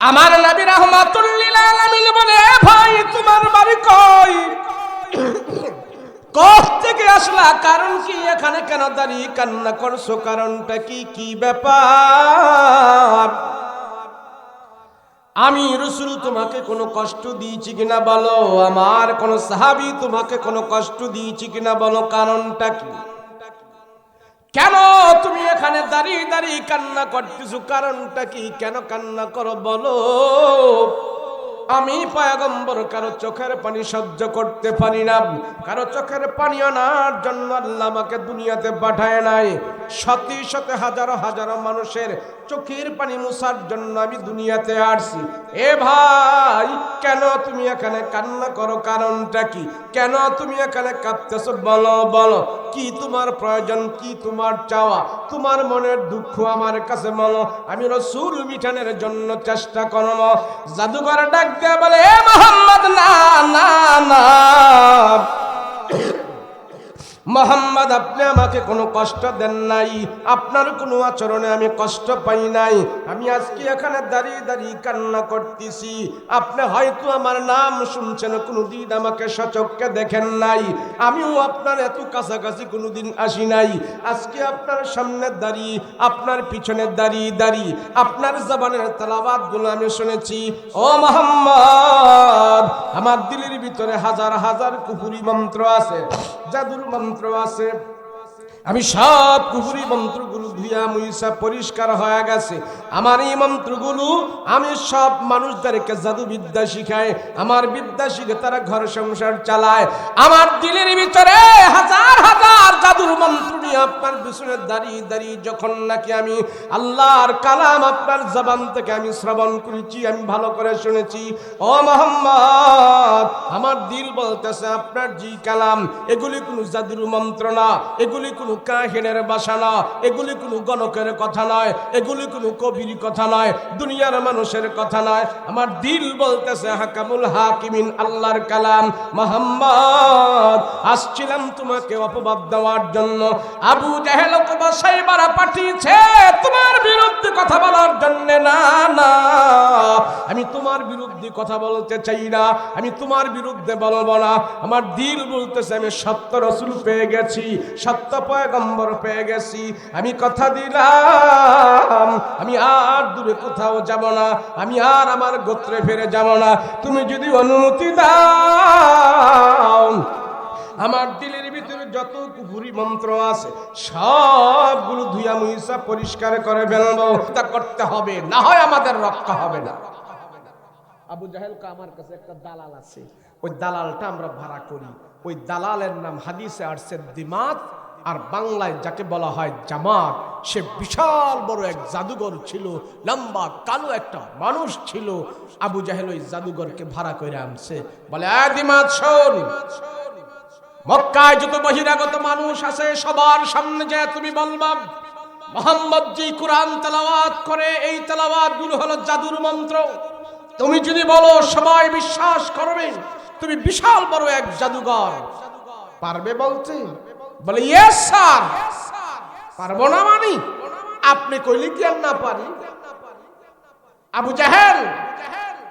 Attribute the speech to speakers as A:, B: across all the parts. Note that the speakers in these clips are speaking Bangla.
A: আমার নবী রাহমাতুল লিল আলামিন বলে, ভাই তোমার বাড়ি কই? কোথ থেকে আসলা? কারণ কি? এখানে কেন দাঁড়িয়ে কান্না করছো? কারণটা কি? কি ব্যাপার? আমি রাসূল তোমাকে কোনো কষ্ট দিয়েছি কিনা বলো। আমার কোন সাহাবী তোমাকে কোনো কষ্ট দিয়েছি কিনা বলো। কারণটা কি? কেন তুমি এখানে দাঁড়িয়ে দাঁড়িয়ে কান্না করতেছো? কারণটা কি? কেন কান্না করো বলো। আমি পয়গম্বর কারো চোখের পানি সহ্য করতে পারি না। কারো চোখের পানি আনার জন্য আল্লাহ আমাকে দুনিয়াতে পাঠায় নাই। শত শত হাজারো হাজারো মানুষের চোখের পানি মুছার জন্য আমি দুনিয়াতে আসছি। এ ভাই, কেন তুমি এখানে কান্না করো? কারণটা কি? কেন তুমি এখানে কাঁদতেছো? বলো বলো। কি তোমার প্রয়োজন? কি তোমার চাওয়া? তোমার মনের দুঃখ আমার কাছে বলো। আমি রাসূল মিটানোর জন্য চেষ্টা করব। জাদুঘর ডাক দিয়ে বলে, এ মুহাম্মদ, না না না মুহাম্মদ, আপনি আমাকে কোনো কষ্ট দেন নাই। আপনার কোনো আচরণে আমি কষ্ট পাই নাই। আমি আজকে এখানে দাঁড়িয়ে দাঁড়িয়ে কান্না করতেছি। আপনি হয়তো আমার নাম শুনছেন, কোনোদিন আমাকে সচক্ষে দেখেন নাই। আমিও আপনার এত কাছাকাছি কোনোদিন আসি নাই। আজকে আপনার সামনে দাঁড়িয়ে, আপনার পিছনে দাঁড়িয়ে দাঁড়িয়ে আপনার জবানের তেলাওয়াতগুলো আমি শুনেছি। ও মুহাম্মদ, আমার দিলের ভিতরে হাজার হাজার কুফরি মন্ত্র আছে, জাদুর মন্ত্র আছে। আমি সব কুফরি মন্ত্রগুলো ধুইয়া মুইসা পরিষ্কার হয়ে গেছে। আমার এই মন্ত্রগুলো আমি সব মানুষদেরকে জাদু বিদ্যা শিখাই। আমার বিদ্যা শিখে তারা ঘর সংসার চালায়। আমার দিলের ভিতরে হাজার হাজার জাদুর মন্ত্র নিয়ে আপনার পিছনে দাঁড়িয়ে দাঁড়িয়ে যখন নাকি আমি আল্লাহর কালাম আপনার জবান থেকে আমি শ্রবণ করেছি, আমি ভালো করে শুনেছি। ও মুহাম্মদ, আমার দিল বলতেছে আপনার জি কালাম এগুলি কোনো জাদুর মন্ত্র না, এগুলি কোনো কাহিনের ভাষা না, এগুলি কোনো গণকের কথা নয়, এগুলি কোনো কবির কথা নয়, দুনিয়ার মানুষের কথা নয়। আমার দিল বলতেছে হাকামুল হাকিমিন আল্লাহর কালাম। মুহাম্মদ, আসছিলাম তোমাকে অপবাদ দেওয়ার জন্য। আবু জাহেল ওকে বাসায় বাড়া পাঠিয়েছে তোমার বিরুদ্ধে কথা বলার জন্য। না না, আমি তোমার বিরুদ্ধে কথা বলতে চাই না, আমি তোমার বিরুদ্ধে বলবো না। আমার দিল বলতেছে আমি সত্য রাসূল পেয়ে গেছি, সত্য পয়গম্বর পেয়ে গেছি। আমি কথা দিলাম আমি আর দূরে কোথাও যাব না, আমি আর আমার গোত্রে ফিরে যাব না। তুমি যদি অনুমতি দাও, আমার দিলের ভিতরে যত কুফরি মন্ত্র আছে সবগুলো ধুইয়া মুইসা পরিষ্কার করে ফেলবো। তা করতে হবে, না হয় আমাদের রক্ষা হবে না। আবু জাহেল কা আমার কাছে একটা দালাল আছে, ওই দালালটা আমরা ভাড়া করি। ওই দালালের নাম হাদিসে আসছে দিমাত, আর বাংলায় যাকে বলা হয় জামাত। সে বিশাল বড় এক জাদুঘর ছিল, লম্বা কালো একটা মানুষ ছিল। আবু জাহেল ওই জাদুঘরকে ভাড়া করে আনছে। বলে, এ দিমাত শোন, মক্কায় যত বহিরাগত মানুষ আছে সবার সামনে যায় তুমি বলবা মুহাম্মদ জি কুরআন তেলাওয়াত করে, এই তেলাওয়াত গুলো হলো জাদুর মন্ত্র। তুমি যদি বলো সবাই বিশ্বাস করবে তুমি বিশাল বড় এক জাদুঘর। পারবে বলতে? বলে, ইয়েস স্যার। পারবো না মানে? আপনি কইলে কি আর না পারি? আবু জাহেল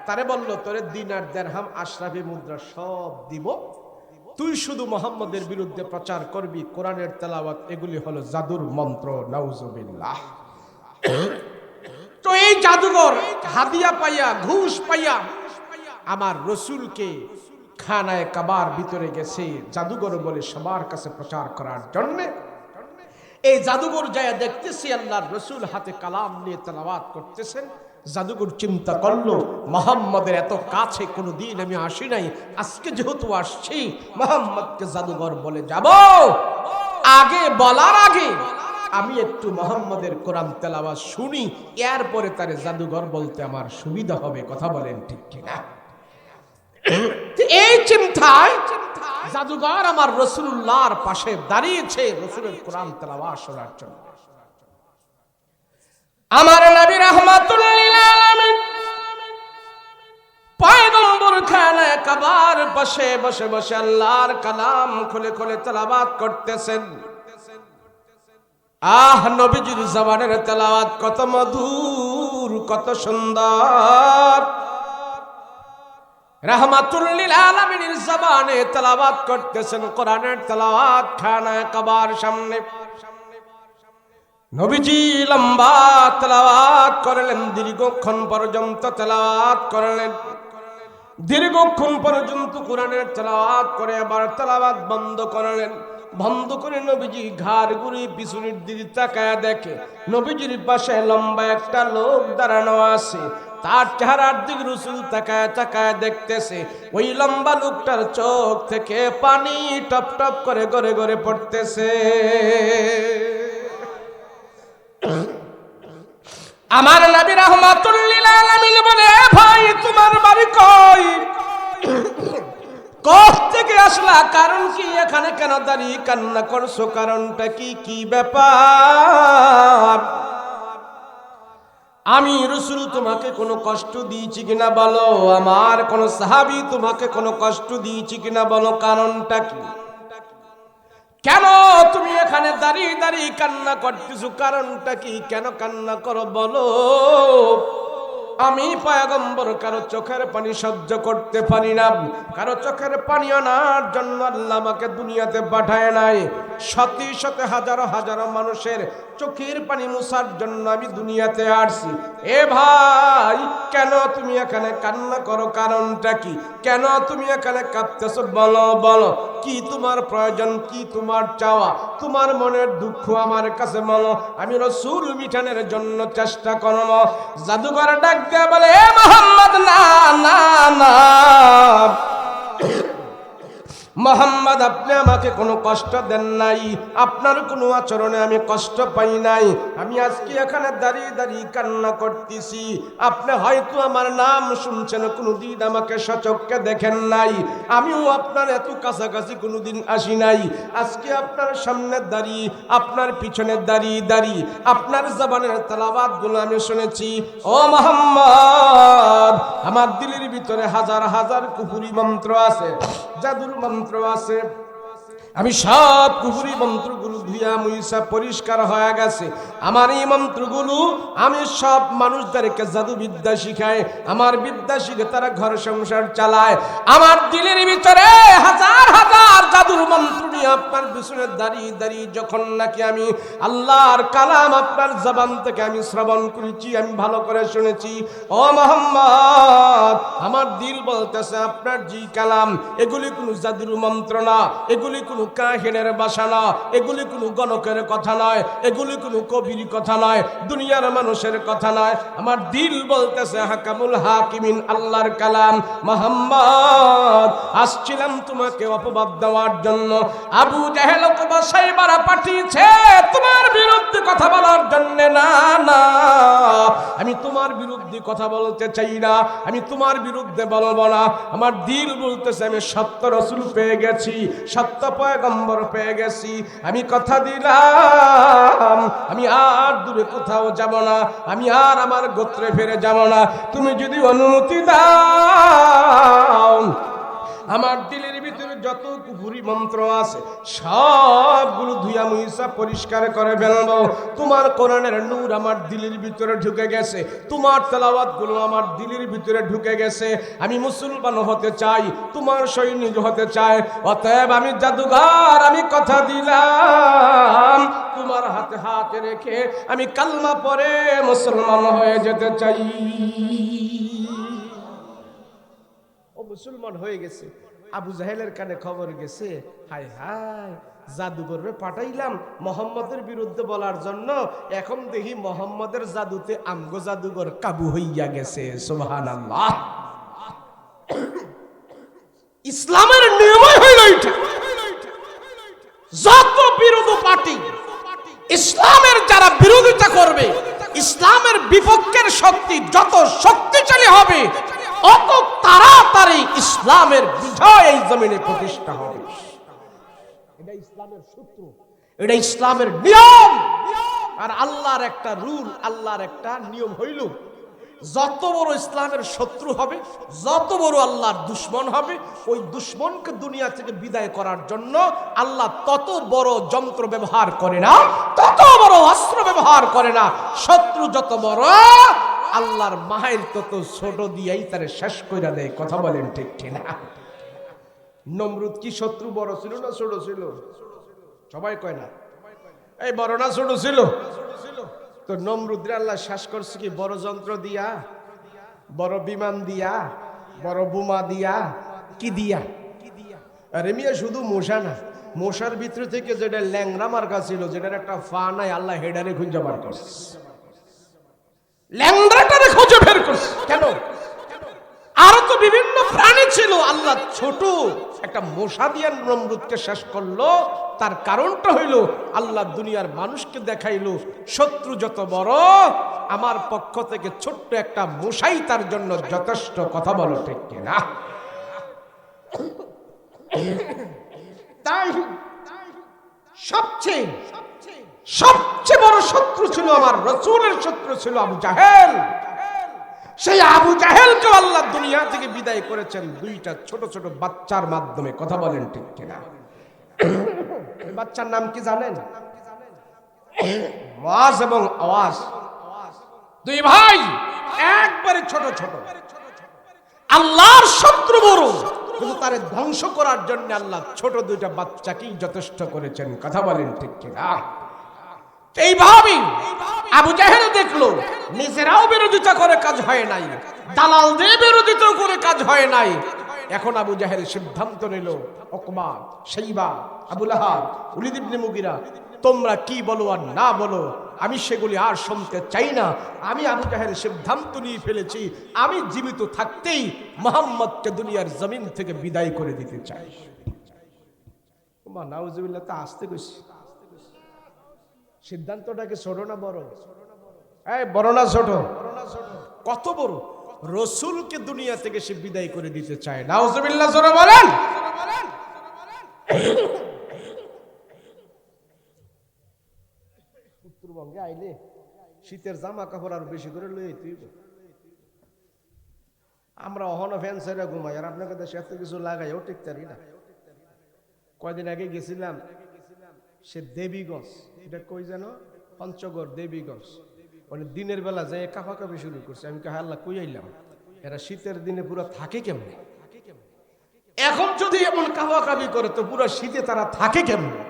A: তারে বলল, তোরে দিনার দিরহাম আশরাফি মুদ্রা সব দিব, তুই শুধু মুহাম্মদের বিরুদ্ধে প্রচার করবি, কোরআনের তেলাওয়াত এগুলি হলো জাদুর মন্ত্র। নাউজুবিল্লাহ। তো এই জাদুঘর হাদিয়া পাইয়া, ঘুষ পাইয়া আমার রাসূলকে খানায়ে কাবার ভিতরে গেছে জাদুঘর বলে সবার কাছে প্রচার করার জন্য। এই জাদুঘর যায় দেখতেছি আল্লাহর রাসূল হাতে কালাম নিয়ে তেলাওয়াত করতেছেন। জাদুঘর চিন্তা করলো, মুহাম্মদের এত কাছে কোনোদিন আমি আসি নাই, আজকে যেহেতু আসছি মুহাম্মদকে জাদুঘর বলে যাব, আগে বলার আগে আমি একটু মুহাম্মদের কোরআন তেলাওয়াত শুনি, এরপরে তারে জাদুঘর বলতে আমার সুবিধা হবে। কথা বলেন ঠিক কিনা? এই চিন্তায় জাদুঘর আমার রাসূলুল্লাহর পাশে দাঁড়িয়েছে রাসূলের কোরআন তেলাওয়াত শোনার জন্য। আমার নবী রাহমাতুল লিল আলামিন পয়গম্বর খানায়ে কাবার পাশে বসে বসে আল্লাহর কালাম খুলে খুলে তেলাওয়াত করতেছেন। নবীজির জবানের তেলাওয়াত কত মধুর, কত সুন্দর। রাহমাতুল লিল আলামিনের জবানে তেলাওয়াত করতেছেন কোরআনের তেলাওয়াত খানায়ে কাবার সামনে। নবীজি লম্বা তেলাওয়াত করলেন, দীর্ঘক্ষণ পর্যন্ত তেলাওয়াত করলেন, দীর্ঘক্ষণ পর্যন্ত কোরআনের তেলাওয়াত করে আবার তেলাওয়াত বন্ধ করলেন। বন্ধ করে নবীজি ঘাড় ঘুরে পিছনের দিকে তাকায় দেখে নবীজির পাশে লম্বা একটা লোক দাঁড়ানো আছে। তার চেহারার দিকে রাসূল তাকায় তাকায় দেখতেছে ওই লম্বা লোকটার চোখ থেকে পানি টপ টপ করে গড়ে গড়ে পড়তেছে। আমার নবী রাহমাতুল লিল আলামিন বলে, ভাই তোমার বাড়ি কই? কোথ থেকে আসলা? কারণ কি? এখানে কেন দাঁড়িয়ে কান্না করছো? কারণটা কি? কি ব্যাপার? আমি রাসূল তোমাকে কোনো কষ্ট দিয়েছি কিনা বলো? আমার কোন সাহাবী তোমাকে কোনো কষ্ট দিয়েছি কিনা বলো? কারণটা কি? কেন তুমি এখানে দাঁড়িয়ে দাঁড়িয়ে কান্না করতেছো? কারণটা কি? কেন কান্না করো বলো? আমি পয়গম্বর কারো চোখের পানি সহ্য করতে পারি না। কারো চোখের পানি আনার জন্য আল্লাহ আমাকে দুনিয়াতে পাঠায় নাই। শত শত হাজারো হাজারো মানুষের চোখের পানি মুছার জন্য আমি দুনিয়াতে আসছি। এ ভাই, কেন তুমি এখানে কান্না করো? কারণটা কি? কেন তুমি এখানে কাঁদতেছো? বলো বলো, কি তোমার প্রয়োজন? কি তোমার চাওয়া? তোমার মনের দুঃখ আমার কাছে বলো, আমি রাসূল মিটানোর জন্য চেষ্টা করব। জাদুঘর ডাক দিয়ে বলে, এ মুহাম্মদ, না না না মুহাম্মদ, আপনি আমাকে কোনো কষ্ট দেন নাই, আপনার কোনো আচরণে আমি কষ্ট পাই নাই। আমি আজকে এখানে দাঁড়িয়ে দাঁড়িয়ে কান্না করতেছি। আপনি হয়তো আমার নাম শুনছেন, কোনোদিন আমাকে সচক্ষে দেখেন নাই। আমিও আপনার এত কাছাকাছি কোনোদিন আসি নাই। আজকে আপনার সামনে দাঁড়িয়ে, আপনার পিছনে দাঁড়িয়ে দাঁড়িয়ে আপনার জবানের তেলাওয়াতগুলো আমি শুনেছি। ও মুহাম্মদ, আমার দিলের ভিতরে হাজার হাজার কুফরি মন্ত্র আছে, জাদুর মন্ত্র আছে। আমি সব কুফরি মন্ত্রগুলো ধুইয়া মুইসা পরিষ্কার হয়ে গেছে। আমার এই মন্ত্রগুলো আমি সব মানুষদেরকে জাদু বিদ্যা শিখাই। আমার বিদ্যা শিখে তারা ঘর সংসার চালায়। আমার দিলের ভিতরে হাজার হাজার জাদুর মন্ত্র নিয়ে আপনার পিছনে দাঁড়িয়ে দাঁড়িয়ে যখন নাকি আমি আল্লাহর কালাম আপনার জবান থেকে আমি শ্রবণ করেছি, আমি ভালো করে শুনেছি। ও মুহাম্মদ, আমার দিল বলতেছে আপনার জি কালাম এগুলি কোনো জাদুর মন্ত্র না, এগুলি কোনো কাহিনের ভাষা না, এগুলি কোনো গণকের কথা নয়, এগুলি কোনো কবির কথা নয়, দুনিয়ার মানুষের কথা নয়। আমার দিল বলতেছে হাকামুল হাকিমিন আল্লাহর কালাম। মুহাম্মদ, আসছিলাম তোমাকে অপবাদ দেওয়ার জন্য। আবু জাহেল ওকে সাইবারা পাঠিয়েছে তোমার বিরুদ্ধে কথা বলার জন্য। না না, আমি তোমার বিরুদ্ধে কথা বলতে চাই না, আমি তোমার বিরুদ্ধে বলবো না। আমার দিল বলতেছে আমি সত্য রাসূল পেয়ে গেছি, সত্য পয়গম্বর পেয়ে গেছি। আমি কথা দিলাম আমি আর দূরে কোথাও যাব না, আমি আর আমার গোত্রে ফিরে যাব না। তুমি যদি অনুমতি দাও, আমার দিলের ভিতরে যত কুফরি মন্ত্র আছে সবগুলো ধুইয়া মুইসা পরিষ্কার করে ফেলবো। তোমার কোরআনের নূর আমার দিলের ভিতরে ঢুকে গেছে, তোমার তেলাওয়াতগুলো আমার দিলের ভিতরে ঢুকে গেছে। আমি মুসলমান হতে চাই, তোমার সৈনিক হতে চাই। অতএব আমি জাদুঘর, আমি কথা দিলাম তোমার হাতে হাত রেখে আমি কালমা পড়ে মুসলমান হয়ে যেতে চাই। ও মুসলমান হয়ে গেছে। আবু জাহেলের কানে খবর গেছে, হায় হায়, জাদুঘরে পাঠাইলাম মোহাম্মদের বিরুদ্ধে বলার জন্য, এখন দেখি মোহাম্মদের জাদুতে আমগো জাদুঘর কাবু হইয়া গেছে। সুবহানাল্লাহ। ইসলামের নিয়মই হইল এটা, যত বিরোধী পার্টি ইসলামের যারা বিরোধিতা করবে, ইসলামের বিপক্ষের শক্তি যত শক্তিশালী হবে, অত তাড়াতাড়ি ইসলামের বিজয় এই জমিনে প্রতিষ্ঠা হবে। এটা ইসলামের সূত্র, এটা ইসলামের নিয়ম। আর আল্লাহর একটা রুল, আল্লাহর একটা নিয়ম হইল, যত বড় ইসলামের শত্রু হবে, যত বড় আল্লাহর দুশ্মন হবে, ওই দুশ্মনকে দুনিয়া থেকে বিদায় করার জন্য আল্লাহ তত বড় যন্ত্র ব্যবহার করে না, তত বড় অস্ত্র ব্যবহার করে না। শত্রু যত বড়, আল্লাহর মায়ের তত ছোট দিয়াই তারে শেষ কইরা দেয়। কথা বলেন ঠিক কিনা? নমরুদ কি শত্রু বড় ছিল না ছোট ছিল? সবাই কয় না এই বড় না ছোট ছিল? তো নমরুদরে আল্লাহ শেষ করছে কি? বড় যন্ত্র দিয়া, বড় বিমান দিয়া, বড় বোমা দিয়া, কি দিয়া? আরে মিয়া শুধু মশা না, মশার ভিতর থেকে যেটা ল্যাংরা মার্কা ছিল, যেটার একটা ফা নাই, আল্লাহ হেডারে খুঁজে বার করছে। ল্যাংরাটারে খুঁজে বের করছে। কেন? আরো তো বিভিন্ন প্রাণী ছিল, আল্লাহ ছোট একটা মশা দিয়ে নমরুদকে শেষ করলো। তার কারণটা হইল আল্লাহ দুনিয়ার মানুষকে দেখাইলো শত্রু যত বড়, আমার পক্ষ থেকে ছোট্ট একটা মশাই তার জন্য যথেষ্ট। কথা বলো ঠিক কিনা? তাই সবচেয়ে বড় শত্রু ছিল আমার রাসূলের শত্রু ছিল আবু জাহেল। সেই আবু জাহেলকে আল্লাহ দুনিয়া থেকে বিদায় করেছেন দুইটা ছোট ছোট বাচ্চার মাধ্যমে। কথা বলেন ঠিক কিনা? বাচ্চার নাম কি জানেন? মুআজ এবং আওয়াজ, দুই ভাই, একবারে ছোট ছোট। আল্লাহর শত্রু বড়, কিন্তু তারে ধ্বংস করার জন্য আল্লাহ ছোট দুইটা বাচ্চাকেই যথেষ্ট করেছেন। কথা বলেন ঠিক কিনা? এইভাবে আবু জাহেল দেখলো নিজেরাও বিরোধিতা করে কাজ হয় নাই, দালাল দিয়ে বিরোধিতা করে কাজ হয় নাই। এখন আবু জাহেল সিদ্ধান্ত নিল, উকবা, শাইবা, আবু লাহাব, ওলীদ ইবনে মুগিরা, তোমরা কি বলো আর না বলো, আমি সেগুলি আর শুনতে চাই না। আমি আবু জাহেল সিদ্ধান্ত নিয়ে ফেলেছি, আমি জীবিত থাকতেই মুহাম্মদকে দুনিয়ার জমিন থেকে বিদায় করে দিতে চাই। নাউজুবিল্লাহ, তা আসতে কইছি। সিদ্ধান্তটাকে ছোট না বড়? এই বড় না ছোট? কত বড়! রাসূলকে দুনিয়া থেকে সে বিদায় করে দিতে চায়। নাউজুবিল্লাহ, জোরে বলেন। উত্তরবঙ্গে আইলে শীতের জামা কাপড় আর বেশি করে লই তুই। আমরা অহনো ফ্যান ছেড়ে ঘুমাই, আর আপনাকে দেশে এত কিছু লাগাইও টিকতারি না। কয়দিন আগে গেছিলাম সে দেবীগঞ্জ, এটা কই যেন, পঞ্চগড় দেবীগঞ্জ। মানে দিনের বেলা যে কাঁপাকাঁপি শুরু করছে। আমি কে আল্লাহ কই আইলাম, এরা শীতের দিনে পুরো থাকে কেমনে? এখন যদি এমন কাঁপাকাঁপি করে তো পুরো শীতে তারা থাকে কেমনে?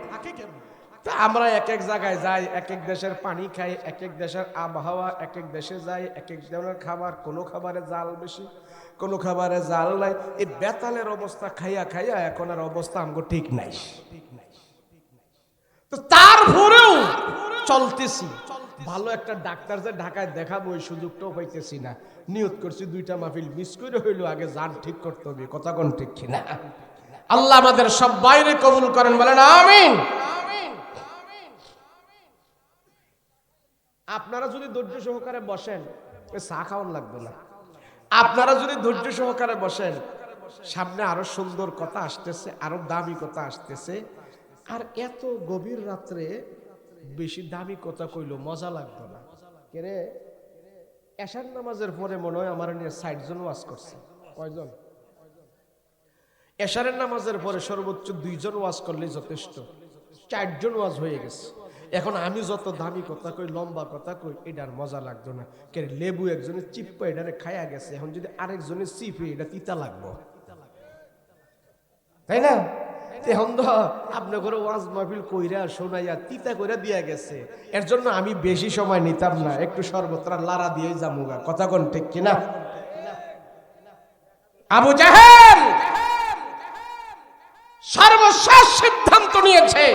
A: তা আমরা এক এক জায়গায় যাই, এক এক দেশের পানি খাই, এক এক দেশের আবহাওয়া, এক এক দেশে যাই, এক এক ধরনের খাবার, কোনো খাবারে জাল বেশি, কোনো খাবারে জাল নাই। এই বেতালের অবস্থা খাইয়া খাইয়া এখন আর অবস্থা আমগো ঠিক নাই। তো তারপরেও চলতেছি। ভালো একটা ডাক্তার যে ঢাকায় দেখাবো ওই সুযোগটাও পাইতেছি না। নিয়ত করছি দুইটা মাহফিল মিস করে হইলো, আগে জান ঠিক করতে হবে। কথা কোন ঠিক কিনা? আল্লাহ আমাদের সব বাইরে কবুল করেন, বলেন আমিন। আপনারা যদি ধৈর্য সহকারে বসেন, চা খাওয়ান লাগবে না। আপনারা যদি ধৈর্য সহকারে বসেন, সামনে আরো সুন্দর কথা আসতেছে, আরো দামি কথা আসতেছে। আর এত গভীর রাত্রে বেশি দামি কথা কইলো মজা লাগতো না। কেরে এশার নামাজের পরে মনে হয় আমার নিয়ে 60 জন ওয়াজ করছে। কয়জন? এশারের নামাজের পরে সর্বোচ্চ 2 জন ওয়াজ করলেই যথেষ্ট, 4 জন ওয়াজ হয়ে গেছে। এখন আমি যত দামি কথা কই, লম্বা কথা কই, এটার মজা লাগতো না। কে লেবু একজনের চিপ্পা এটারে খাইয়া গেছে, এখন যদি আরেকজনের চিপে এটা তিতা লাগবো, তাই না? এখন তো আপনার ঘরে ওয়াজ মাহফিল কইরা শোনাইয়া তিতা কইরা দিয়া গেছে। এর জন্য আমি বেশি সময় নিতাম না, একটু সর্বত্র লারা দিয়ে যামুগা। কথা কোন ঠিক কিনা? আবু জাহেল সর্বশেষ সিদ্ধান্ত নিয়েছে,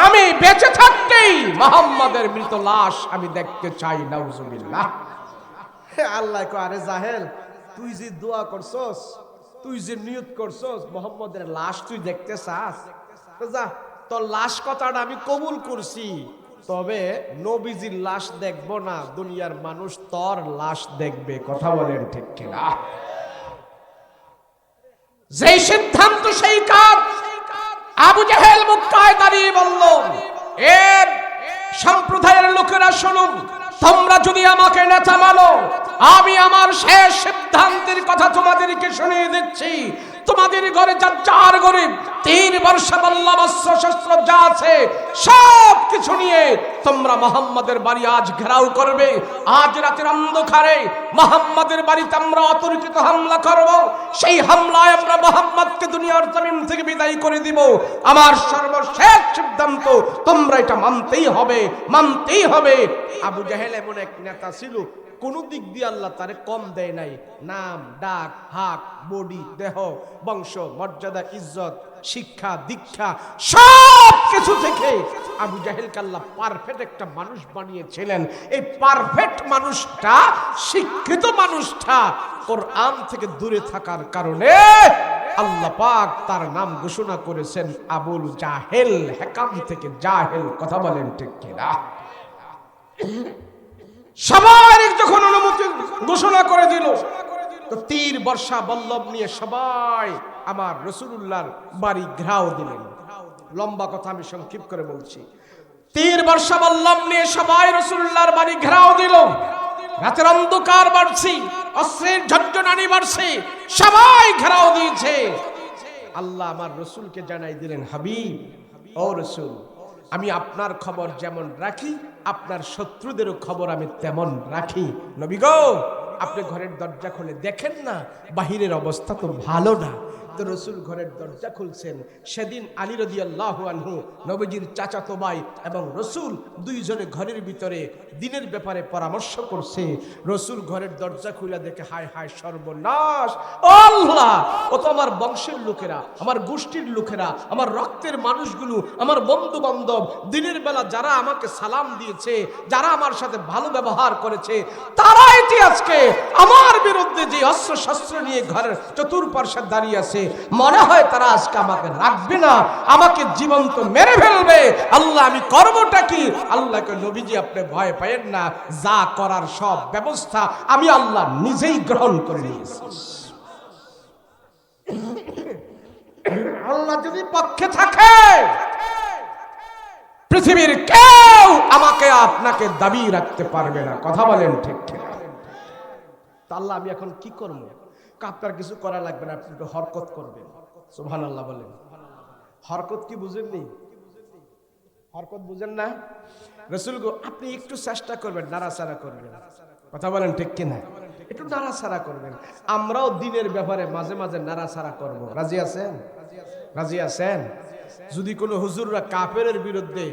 A: আমি বেঁচে থাকতেই মুহাম্মাদের মৃত লাশ আমি দেখতে চাই। নাউজুবিল্লাহ। আল্লাহ কয়, আরে জাহেল, তুই যে দোয়া করছস, তুই যে নিয়ত করছস মুহাম্মাদের লাশ তুই দেখতে চাস, যা, তোর লাশ কথাটা আমি কবুল করছি, তবে নবীজির লাশ দেখবো না, দুনিয়ার মানুষ তোর লাশ দেখবে। কথা বলেন ঠিক কিনা? যেই সিদ্ধান্ত সেই কাজ। আবু জাহেল মক্কায় দাঁড়িয়ে বলল, এর সম্প্রদায়ের লোকেরা শুনুন, তোমরা যদি আমাকে নেতা মানো, আমি আমার শেষ সিদ্ধান্তের কথা তোমাদেরকে শুনিয়ে দিচ্ছি। তোমাদের ঘরে যার গরিব 3 বর্ষা বল্লভ অস্ত্র শস্ত্র যা আছে সব কিছু নিয়ে তোমরা মুহাম্মাদের বাড়ি আজ ঘেরাও করবে। আজ রাতের অন্ধকারে মুহাম্মাদের বাড়িতে আমরা অতর্কিত হামলা করব। সেই হামলায় আমরা মুহাম্মাদকে দুনিয়ার জমিন থেকে বিদায় করে দিব। আমার সর্বশেষ সিদ্ধান্ত, তোমরা এটা মানতেই হবে, মানতেই হবে। আবু জাহেল এমন এক নেতা ছিল, কোন দিক দিয়ে আল্লাহ তারে কম দেয় নাই। নাম, ডাক, হাক, বডি, দেহ, বংশ, মর্যাদা, ইজ্জত, শিক্ষা, দীক্ষা সব কিছু থেকে আবু জাহেলকে আল্লাহ পারফেক্ট একটা মানুষ বানিয়েছিলেন। এই পারফেক্ট মানুষটা, শিক্ষিত মানুষটা কোরআন থেকে দূরে থাকার কারণে আল্লাহ পাক তার নাম ঘোষণা করেছেন আবুল জাহেল, হেকাম থেকে জাহেল। কথা বলেন ঠিক কিনা? সবাই যখন অনুমতি ঘোষণা করে দিল, তো 3 বর্ষা বল্লভ নিয়ে সবাই আমার রাসূলুল্লাহর বাড়ি ঘেরাও দিলেন। লম্বা কথা আমি সংক্ষিপ্ত করে বলছি। 3 বর্ষা বল্লভ নিয়ে সবাই রাসূলুল্লাহর বাড়ি ঘেরাও দিল। রাতের অন্ধকার বাড়ছে, অস্ত্রের ঝঞ্ঝনানি বাড়ছে, সবাই ঘেরাও দিয়েছে। আল্লাহ আমার রাসূলকে জানাই দিলেন, হাবিব, ও রাসূল, আমি আপনার খবর যেমন রাখি আপনার শত্রুদেরও খবর আমি তেমন রাখি। নবী গো, আপনি ঘরের দরজা খুলে দেখেন না, বাহিরের অবস্থা তো ভালো না। তো রাসূল ঘরের দরজা খুলছেন। সেদিন আলী রাদিয়াল্লাহু আনহু, নবীজির চাচাতো ভাই, এবং রাসূল দুইজনে ঘরের ভিতরে দিনের ব্যাপারে পরামর্শ করছে। রাসূল ঘরের দরজা খুলে দেখে, হায় হায় সর্বনাশ, আল্লাহ, ও তো আমার বংশের লোকেরা, আমার গোষ্ঠীর লোকেরা, আমার রক্তের মানুষগুলো, আমার বন্ধু বান্ধব, দিনের বেলা যারা আমাকে সালাম দিয়েছে, যারা আমার সাথে ভালো ব্যবহার করেছে, তারাই যে আজকে আমার বিরুদ্ধে যে অস্ত্র শস্ত্র নিয়ে ঘরের চতুর্পার্শ্বে দাঁড়িয়ে আছে, মনে হয় তারা আজকে আমাকে রাখবে না, আমাকে জীবন্ত মেরে ফেলবে। আল্লাহ, আমি করবটা কি? আল্লাহকে, নবীজি আপনি ভয় পায়েন না, যা করার সব ব্যবস্থা আমি আল্লাহ নিজেই গ্রহণ করে নিয়েছি। আল্লাহ যদি পক্ষে থাকে, পৃথিবীর কেউ আমাকে আপনাকে দাবি রাখতে পারবে না। কথা বলেন ঠিক ঠিক? আল্লাহ, আমি এখন কি করবো? আপনার কিছু করা লাগবে না, আপনি একটু হরকত করবেন। সুবহানাল্লাহ বলেন। হরকত কি বুঝেননি? হরকত বুঝেন না? রাসূল গো, আপনি একটু চেষ্টা করবেন, নাড়াচাড়া করবেন। কথা বলেন ঠিক কিনা? একটু নাড়াচাড়া করবেন। আমরাও দিনের ব্যাপারে মাঝে মাঝে নাড়াচাড়া করব। রাজি আছেন? রাজি আছেন? যদি কোনো হুজুররা কাফেরের বিরুদ্ধে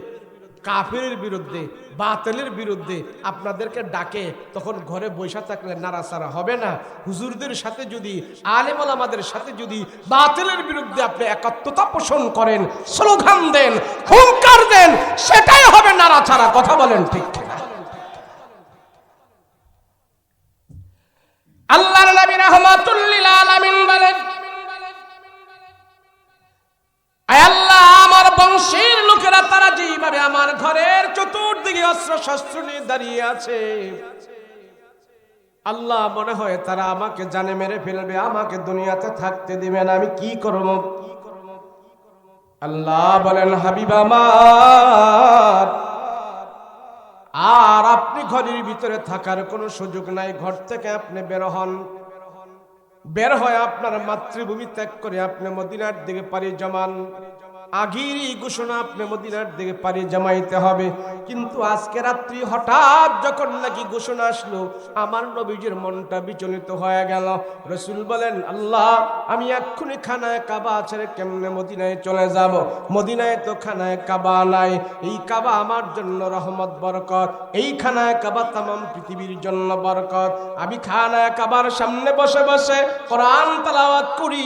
A: বাতিলের বিরুদ্ধে আপনাদেরকে ডাকে, তখন ঘরে বসে থাকলে নাড়াচাড়া হবে না। হুজুরদের সাথে যদি, আলেম ওলামাদের সাথে যদি বাতিলের বিরুদ্ধে আপনি একাত্মতা পোষণ করেন, স্লোগান দেন, হুঙ্কার দেন, সেটাই হবে নাড়াচাড়া। কথা বলেন ঠিক কিনা? আল্লাহর নবী রাহমাতুল লিল আলামিন বলেন, আয় আল্লাহ, আমার বংশের লোকেরা তারা যেভাবে আমার ঘরের চতুর্দিকে অস্ত্র শস্ত্র নিয়ে দাঁড়িয়ে আছে, আল্লাহ মনে হয় তারা আমাকে জানে মেরে ফেলবে, আমাকে দুনিয়াতে থাকতে দিবে না। আমি কি করব? আল্লাহ বলেন, হাবিব আমার, আর আপনি ঘরের ভিতরে থাকার কোনো সুযোগ নাই। ঘর থেকে আপনি বের হন, বের হয় আপনার মাতৃভূমি ত্যাগ করে আপনি মদিনার দিকে পাড়ি জমান। আগেরই ঘোষণা, আপনি মদিনার দিকে পাড়ি জমাইতে হবে। কিন্তু আজকে রাত্রি হঠাৎ যখন নাকি ঘোষণা আসলো, আমার নবীজির মনটা বিচলিত হয়ে গেল। রাসূল বলেন, আল্লাহ, আমি এক্ষুনি খানায় কাবা ছেড়ে কেমনে মদিনায় চলে যাব? মদিনায় তো খানায় কাবা নাই। এই কাবা আমার জন্য রহমত বরকত, এই খানায় কাবা তামাম পৃথিবীর জন্য বরকত। আমি খানায় কাবার সামনে বসে বসে কোরআন তেলাওয়াত করি,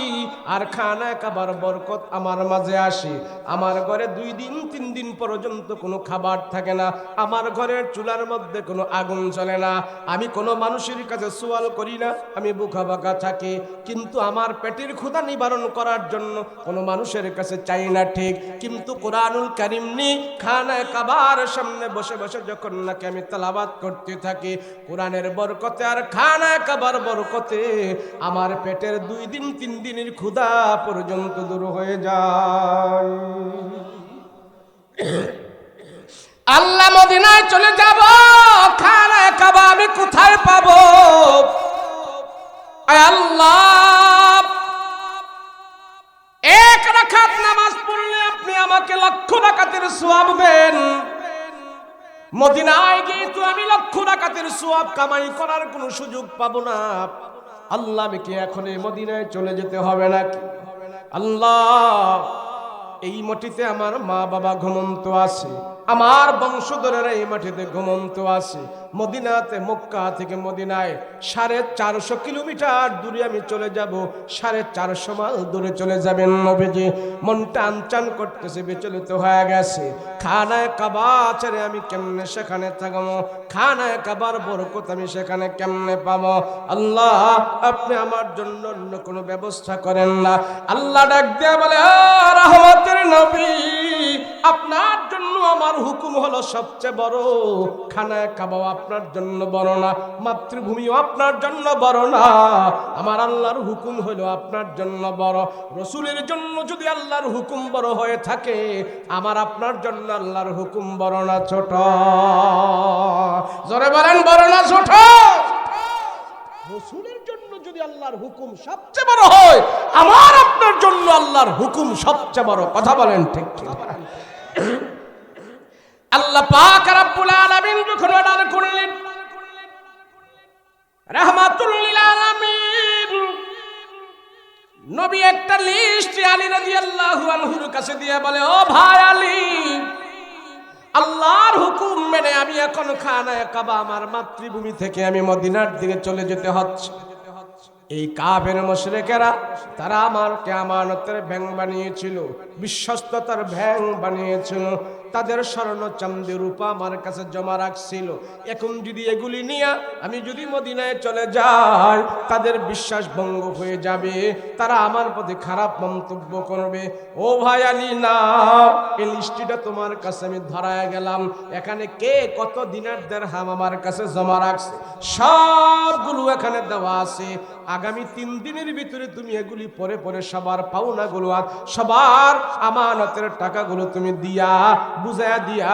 A: আর খানায় কাবার বরকত আমার মাঝে আসে। আমার ঘরে 2 দিন 3 দিন পর্যন্ত কোনো খাবার থাকে না, আমার ঘরের চুলার মধ্যে কোনো আগুন জ্বলে না, আমি কোনো মানুষের কাছে সওয়াল করি না, আমি বুকা বাঁকা থাকি। কিন্তু আমার পেটের ক্ষুধা নিবারণ করার জন্য কোনো মানুষের কাছে চাই না, ঠিক। কিন্তু কোরআনুল কারীম নি খানায় কাবার সামনে বসে বসে যখন নাকি আমি তেলাওয়াত করতে থাকি, কোরআনের বরকতে আর খানায় কাবার বরকতে আমার পেটের 2 দিন 3 দিনের ক্ষুধা পর্যন্ত দূর হয়ে যায়। আল্লাহ, মদিনায় চলে যাব, খানায় কাবা আমি কোথায় পাবো? আল্লাহ, লক্ষ রাকাতের সওয়াব দেন, মদিনায় গিয়ে তো আমি লক্ষ রাকাতের সওয়াব কামাই করার কোনো সুযোগ পাবো না। আল্লাহ আমাকে এখন এই মদিনায় চলে যেতে হবে নাকি? আল্লাহ, এই মাটিতে আমার মা বাবা ঘুমন্ত আছে, আমার বংশধরেরা এই মাটিতে ঘুমন্ত আছে। মদিনাতে, মক্কা থেকে মদিনায় 450 কিলোমিটার দূরে আমি চলে যাব, 450 মাইল দূরে চলে যাবেন নবীজি। মনটা আনচান করতেছে, বিচলিত হয়ে গেছে। খানায় কাবা ছেড়ে আমি কেমনে সেখানে থাকবো? খানায় কাবার বরকত আমি সেখানে কেমনে পাবো? আল্লাহ, আপনি আমার জন্য অন্য কোনো ব্যবস্থা করেন না। আল্লাহ ডাক দিয়ে বলে, রহমতের নবী, আপনার জন্য আমার হুকুম হলো সবচেয়ে বড়। খানায় কাবাও আপনার জন্য বড় না, মাতৃভূমিও আপনার জন্য বড় না। আমার আল্লাহর হুকুম হলো আপনার জন্য বড়। রসুলের জন্য যদি আল্লাহর হুকুম বড় হয়ে থাকে, আমার আপনার জন্য আল্লাহর হুকুম বড় না ছোট? জোরে বলেন, বড় না ছোট? রসুলের জন্য যদি আল্লাহর হুকুম সবচেয়ে বড় হয়, আমার আপনার জন্য আল্লাহর হুকুম সবচেয়ে বড়। কথা বলেন ঠিক ঠিক? আল্লাহ পাক রব্বুল আলামিন যখন অর্ডার করলেন, রাহমাতুল লিল আলামিন নবী একটা লিস্ট আলী রাদিয়াল্লাহু আনহুর কাছে দিয়ে বলে, ও ভাই আলী, আল্লাহর হুকুম মেনে আমি এখন খানায় কাবা আমার মাতৃভূমি থেকে আমি মদিনার দিকে চলে যেতে হচ্ছে। এই কাফের মুশরিকেরা তারা আমাকে আমানতের ব্যাংক বানিয়েছিল, বিশ্বস্ততার ব্যাংক বানিয়েছিল, তাদের স্বর্ণ চাঁদি রূপা আমার কাছে জমা রাখছিল। এখন যদি এগুলি নিয়ে আমি যদি মদিনায় চলে যাই, তাদের বিশ্বাস ভঙ্গ হয়ে যাবে, তারা আমার প্রতি খারাপ মন্তব্য করবে। ও ভাই আলী, না, এই লিস্টিটা তোমার কাছে আমি ধরায় গেলাম। এখানে কে কত দিনার দিরহাম আমার কাছে জমা রাখছে সবগুলো এখানে দেওয়া আছে। আগামী 3 দিনের ভিতরে তুমি এগুলি পরে পরে সবার পাওনাগুলো আর সবার আমানতের টাকাগুলো তুমি দিয়া বুঝায়া দিয়া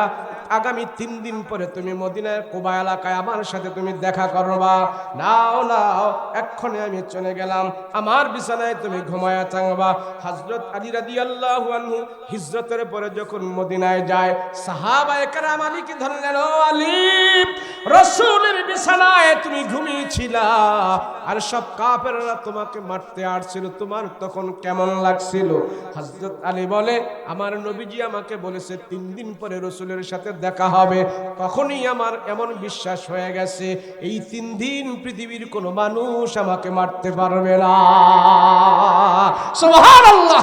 A: আগামী 3 দিন পরে তুমি মদিনার কুবা এলাকায় আমার সাথে তুমি দেখা করবা। নাও নাও, এক্ষণে আমি চলে গেলাম, আমার বিছানায় তুমি ঘুমায়া থাকবা। হযরত আলী রাদিয়াল্লাহু আনহু হিজরতের পরে যখন মদিনায় যায়, সাহাবায়ে কেরাম আলীকে ধরলেন, ও আলী, রাসূলের বিছানায় তুমি ঘুমিয়েছিলা আর সব কাফেররা তোমাকে মারতে আসছিল, তোমার তখন কেমন লাগছিল? হযরত আলী বলে, আমার নবীজি আমাকে বলেছে 3 দিন পরে রাসূলের সাথে দেখা হবে। তখনই আমার এমন বিশ্বাস হয়ে গেছে, এই 3 দিন পৃথিবীর কোনো মানুষ আমাকে মারতে পারবে না। সুবহানাল্লাহ।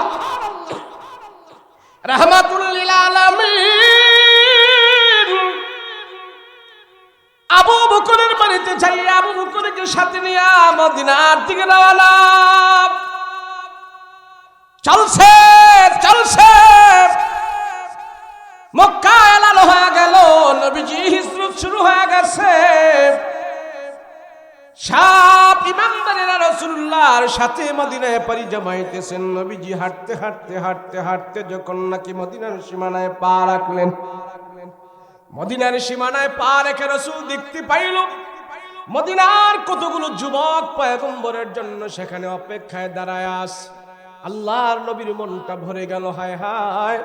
A: রাহমাতুল লিল আলামিন আবু বকরের বাড়িতে যাই, আবু বকরকে সাথে নিয়ে মদিনার দিকে রওনা। চলছে চলছে, মক্কা এলান হয়ে গেল, নবীজি হিজরত শুরু হয়ে গেছে। সব ইমানদারেরা রাসূলুল্লাহর সাথে মদিনায় পাড়ি জমাইতেছেন। নবীজি হাঁটতে হাঁটতে হাঁটতে হাঁটতে যখন নাকি মদিনার সীমানায় পা রাখলেন, মদিনার সীমানায় পা রেখে রাসূল দেখতে পাইল মদিনার কতগুলো যুবক পয়গম্বরের জন্য সেখানে অপেক্ষায় দাঁড়ায় আছে। আল্লাহর নবীর মনটা ভরে গেল, হায় হায়,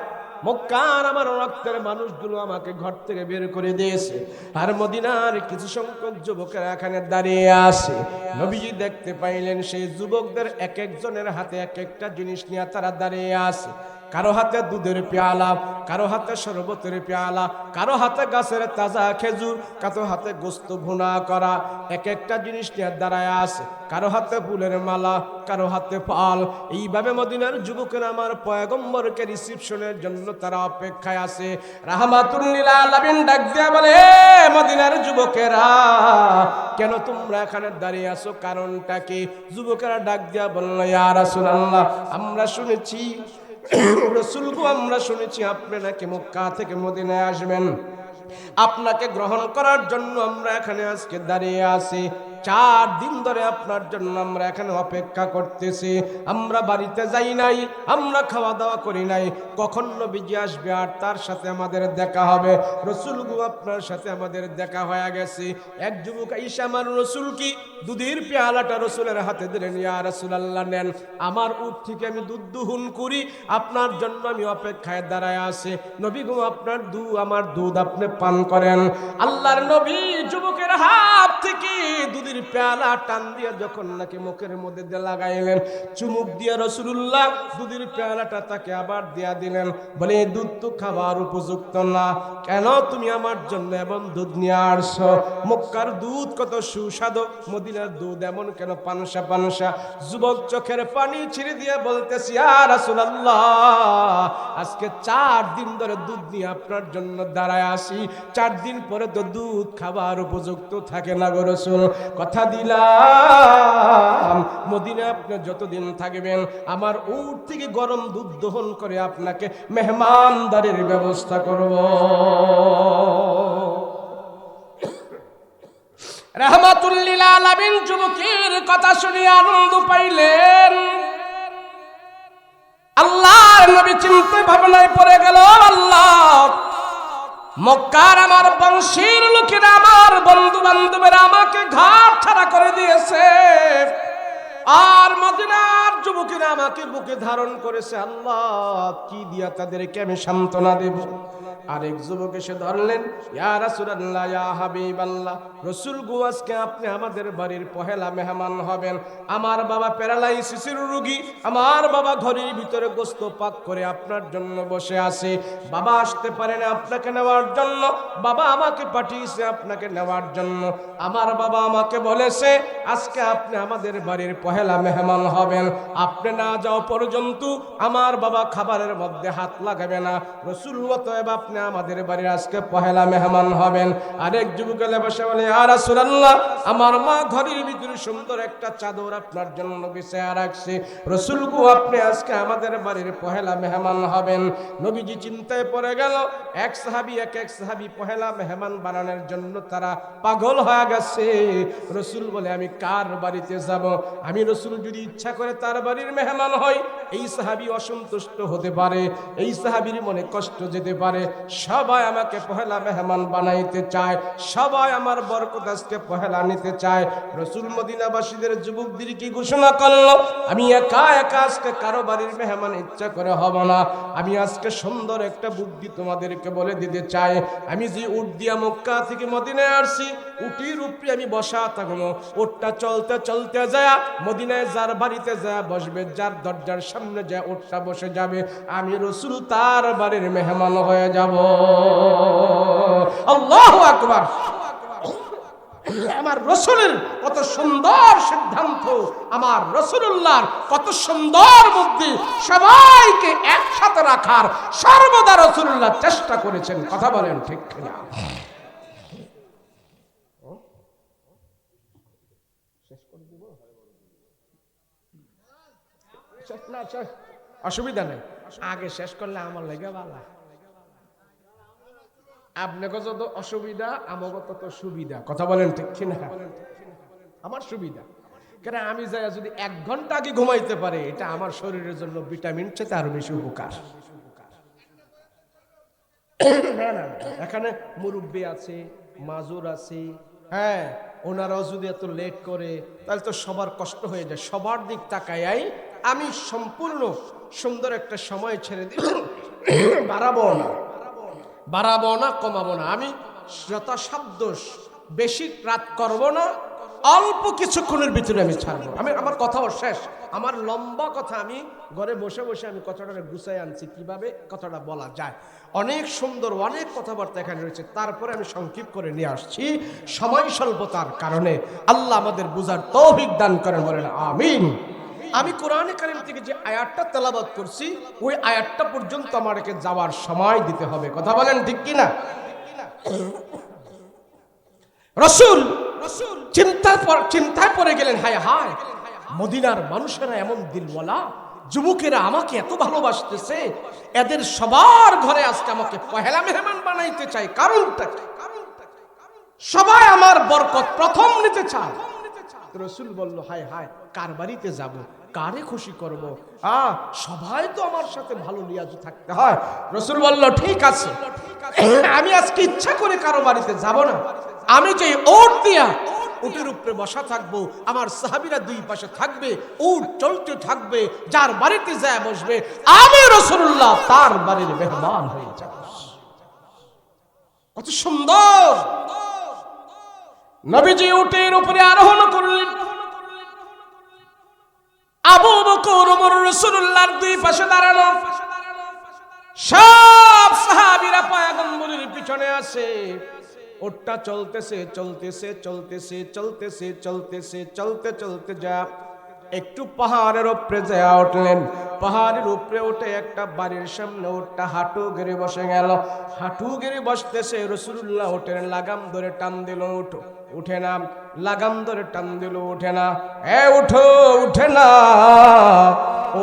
A: মক্কার আমার রক্তের মানুষগুলো আমাকে ঘর থেকে বের করে দিয়েছে, আর মদিনার কিছু সংখ্যক যুবকেরা এখানে দাঁড়িয়ে আছে। নবীজি দেখতে পাইলেন সেই যুবকদের এক একজনের হাতে এক একটা জিনিস নিয়ে তারা দাঁড়িয়ে আছে। কারো হাতে দুধের পেয়ালা, কারো হাতে শরবতের পেয়ালা, কারো হাতে গাছের তাজা খেজুর, কারো হাতে গোস্ত ভুনা করা, এক একটা জিনিস নিয়ে দাঁড়ায় আছে। কারো হাতে ফুলের মালা, কারো হাতে ফল। এইভাবে মদিনার যুবকেরা আমার পয়গম্বরকে রিসিপশনের জন্য তারা অপেক্ষায় আছে। রাহমাতুল লিল আলামিন ডাক দিয়া বলে, মদিনার যুবকেরা, কেন তোমরা এখানে দাঁড়িয়ে আছো? কারণটা কি? যুবকেরা ডাক দিয়া বলল, ইয়া রাসূলুল্লাহ, আমরা শুনেছি রাসূল গো, আমরা শুনেছি আপনি নাকি মক্কা থেকে মদিনায় আসবেন, আপনাকে গ্রহণ করার জন্য আমরা এখানে আজকে দাঁড়িয়ে আছি। 4 দিন ধরে আপনার জন্য আমরা এখানে অপেক্ষা করতেছি। আমরা বাড়িতে যাই নাই, আমরা খাওয়া দাওয়া করি নাই। কখন নবীজি আসবে আর তার সাথে আমাদের দেখা হবে। রসুল গো আপনার সাথে আমাদের দেখা হয়ে গেছে। এক যুবক আইসা আমার রসুল কি দুধের পেয়ালাটা রসুলের হাতে দিলেন। ইয়া রাসূলুল্লাহ নেন, আমার উট থেকে আমি দুধ দহন করি, আপনার জন্য আমি অপেক্ষায় দাঁড়ায় আছি। নবী গো আপনার আমার দুধ আপনি পান করেন। আল্লাহর নবী যুবকের হাত থেকে দুধের পেয়ালা টান দিয়ে যখন নাকি মুখের মধ্যে দিয়ে লাগাইলেন, চুমুক দিয়ে রাসূলুল্লাহ দুধের পেয়ালাটা তাকে আবার দিয়া দিলেন। বলে দুধ তো খাবার উপযুক্ত না, কেন তুমি আমার জন্য এমন দুধ নিয়ে আসছো? মক্কার দুধ কত সুস্বাদু, মদিনার দুধ এমন কেন পানসা পানসা? যুবক চোখের পানি ছিঁড়ে দিয়ে বলতেছি, ইয়া রাসূলুল্লাহ আজকে 4 দিন ধরে দুধ নিয়ে আপনার জন্য দাঁড়ায় আসি, 4 দিন পরে তো দুধ খাবার উপযুক্ত থাকে না গো রাসূল। কথা দিলাম মদিনা আপনি যতদিন থাকবেন আমার উট থেকে গরম দুধ দহন করে আপনাকে মেহমানদারির ব্যবস্থা করব। রাহমাতুল লিল আলামিন যুবকের কথা শুনে আনন্দ পাইলেন। আল্লাহর নবী চিন্তা ভাবনায় পড়ে গেল, আল্লাহ মক্কার আমার বংশের লোকেরা, আমার বন্ধু বান্ধবেরা আমাকে ঘাট ছাড়া করে দিয়েছে, আর মদিনার যুবকেরা আমাকে বুকে ধারণ করেছে। আল্লাহ কি দিয়া তাদেরকে আমি সান্ত্বনা দেব? আরেক যুবক এসে ধরলেন, ইয়া রাসূলুল্লাহ ইয়া হাবিবাল্লাহ, রাসূল গো আজকে আপনি আমাদের বাড়ির পহেলা মেহমান হবেন। আমার বাবা প্যারালাইসিসের রোগী, আমার বাবা ঘরের ভিতরে গোস্ত পাক করে আপনার জন্য বসে আছে। বাবা আসতে পারে না আপনাকে নেওয়ার জন্য, বাবা আমাকে পাঠিয়েছে আপনাকে নেওয়ার জন্য। আমার বাবা আমাকে বলেছে আজকে আপনি আমাদের বাড়ির পহেলা মেহমান হবেন, আপনি না যাও পর্যন্ত আমার বাবা খাবারের মধ্যে হাত লাগাবে না। রাসূল অতএব আপনি আমাদের বাড়ির আজকে পহেলা মেহমান হবেন। আরেক যুবক বসে বলে, ইয়া রাসূলুল্লাহ আমার মা ঘরের ভিতরে সুন্দর একটা চাদর আপনার জন্য বিছায়া রাখছে, রাসূল গো আপনি আজকে আমাদের বাড়ির পহেলা মেহমান হবেন। নবীজি চিন্তায় পড়ে গেল। এক সাহাবী এক সাহাবী পহেলা মেহমান বানানোর জন্য তারা পাগল হয়ে গেছে। রাসূল বলে আমি কার বাড়িতে যাব? আমি রাসূল যদি ইচ্ছা করে তার বাড়ির মেহমান হই, এই সাহাবী অসন্তুষ্ট হতে পারে, এই সাহাবীর মনে কষ্ট যেতে পারে। সবাই আমাকে পহেলা মেহমান বানাইতে চায়, সবাই আমার বরকত আজকে পহেলা নিতে চায়। রাসূল মদিনাবাসীদের যুবকদেরকে ঘোষণা করলো, আমি একা একা আজকে কারো বাড়ির মেহমান ইচ্ছা করে হব না। আমি আজকে সুন্দর একটা বুদ্ধি তোমাদেরকে বলে দিতে চাই। আমি যে উট দিয়া মক্কা থেকে মদিনায় আসছি, উটির উপরে আমি বসা থাকবো, উটটা চলতে চলতে যায় মদিনায় যার বাড়িতে যায় বসবে, যার দরজার সামনে যায় উটটা বসে যাবে, আমি রাসূল তার বাড়ির মেহমান হয়ে যাব। আল্লাহু আকবার। আমার রাসূলের কত সুন্দর সিদ্ধান্ত, আমার রাসূলুল্লাহর কত সুন্দর বুদ্ধি, সবাইকে একসাথে রাখার সর্বদা রাসূলুল্লাহ চেষ্টা করেছেন। কথা বলেন ঠিক কিনা? অসুবিধা নেই, আগে শেষ করলে আমার লেগে ভালো। আপনাকে যত অসুবিধা আমাকে তত সুবিধা। কথা বলেন ঠিক কিনা? আমার সুবিধা কেন, আমি যাই যদি 1 ঘন্টা আগে ঘুমাইতে পারে, এটা আমার শরীরের জন্য ভিটামিন চেয়ে আরো বেশি উপকার। এখানে মুরব্বী আছে, মাজুর আছে, হ্যাঁ ওনারাও যদি এত লেট করে তাহলে তো সবার কষ্ট হয়ে যায়। সবার দিক তাকাই আমি সম্পূর্ণ সুন্দর একটা সময় ছেড়ে দিই, বাড়াবো না কমাবো না, আমি যথাসাধ্য বেশি রাত করব না, অল্প কিছুক্ষণের ভিতরে আমি ছাড়বো। আমার কথাও শেষ, আমার লম্বা কথা আমি ঘরে বসে বসে আমি কথাটা গুছাই আনছি কিভাবে কথাটা বলা যায়। অনেক সুন্দর অনেক কথাবার্তা এখানে রয়েছে, তারপরে আমি সংক্ষিপ্ত করে নিয়ে আসছি সময় স্বল্পতার কারণে। আল্লাহ আমাদের বুঝার তৌফিক দান করেন, বলেন আমিন। আমি কোরআনে কারীম থেকে যে আয়াতটা তেলাওয়াত করছি ওই আয়াতটা পর্যন্ত আমাকে যাওয়ার সময় দিতে হবে। কথা বলেন ঠিক কিনা? রাসূল চিন্তায় পড়ে গেলেন, হায় হায় মদিনার মানুষেরা এমন দিলওয়ালা, যুবকেরা আমাকে এত ভালোবাসতেছে, এদের সবার ঘরে আজকে আমাকে পহেলা মেহমান বানাইতে চাই, কারণটা কি? সবাই আমার বরকত প্রথম নিতে চায়, রাসূল বলল, হায় হায়, কার বাড়িতে যাব, কারে খুশি করব? সবাই তো আমার সাথে ভালো লিয়াজু থাকতে হয়। রাসূল বলল, ঠিক আছে, আমি আজকে ইচ্ছা করে কারো বাড়িতে যাব না। আমি যে ওট দিয়া উটের উপরে বসা থাকবো, আমার সাহাবীরা দুই পাশে থাকবে, উট চলতে থাকবে, যার বাড়িতে যায় বসবে, আমি রাসূলুল্লাহ তার বাড়ির মেহমান হয়ে যাব। কত সুন্দর! নবীজি উটের উপরে আরোহণ করলেন। আবু বকর, ওমর রাসূলুল্লাহর দুই পাশে দাঁড়ানো, সব সাহাবীরা পয়গম্বরের পিছনে আছে। ওটটা চলতেছে চলতেছে চলতেছে চলতেছে চলতেছে চলতে চলতে যা একটু পাহাড়ের উপরে যায় উঠলেন। পাহাড়ের উপরে উঠে একটা বাড়ির সামনে ওটটা হাঁটু গেড়ে বসে গেল। হাঁটু গেড়ে বসতেছে, রাসূলুল্লাহ ওটের লাগাম ধরে টান দিল, উঠো, উঠে না। লাগাম ধরে টান দিল, উঠে না। উঠো, উঠে না।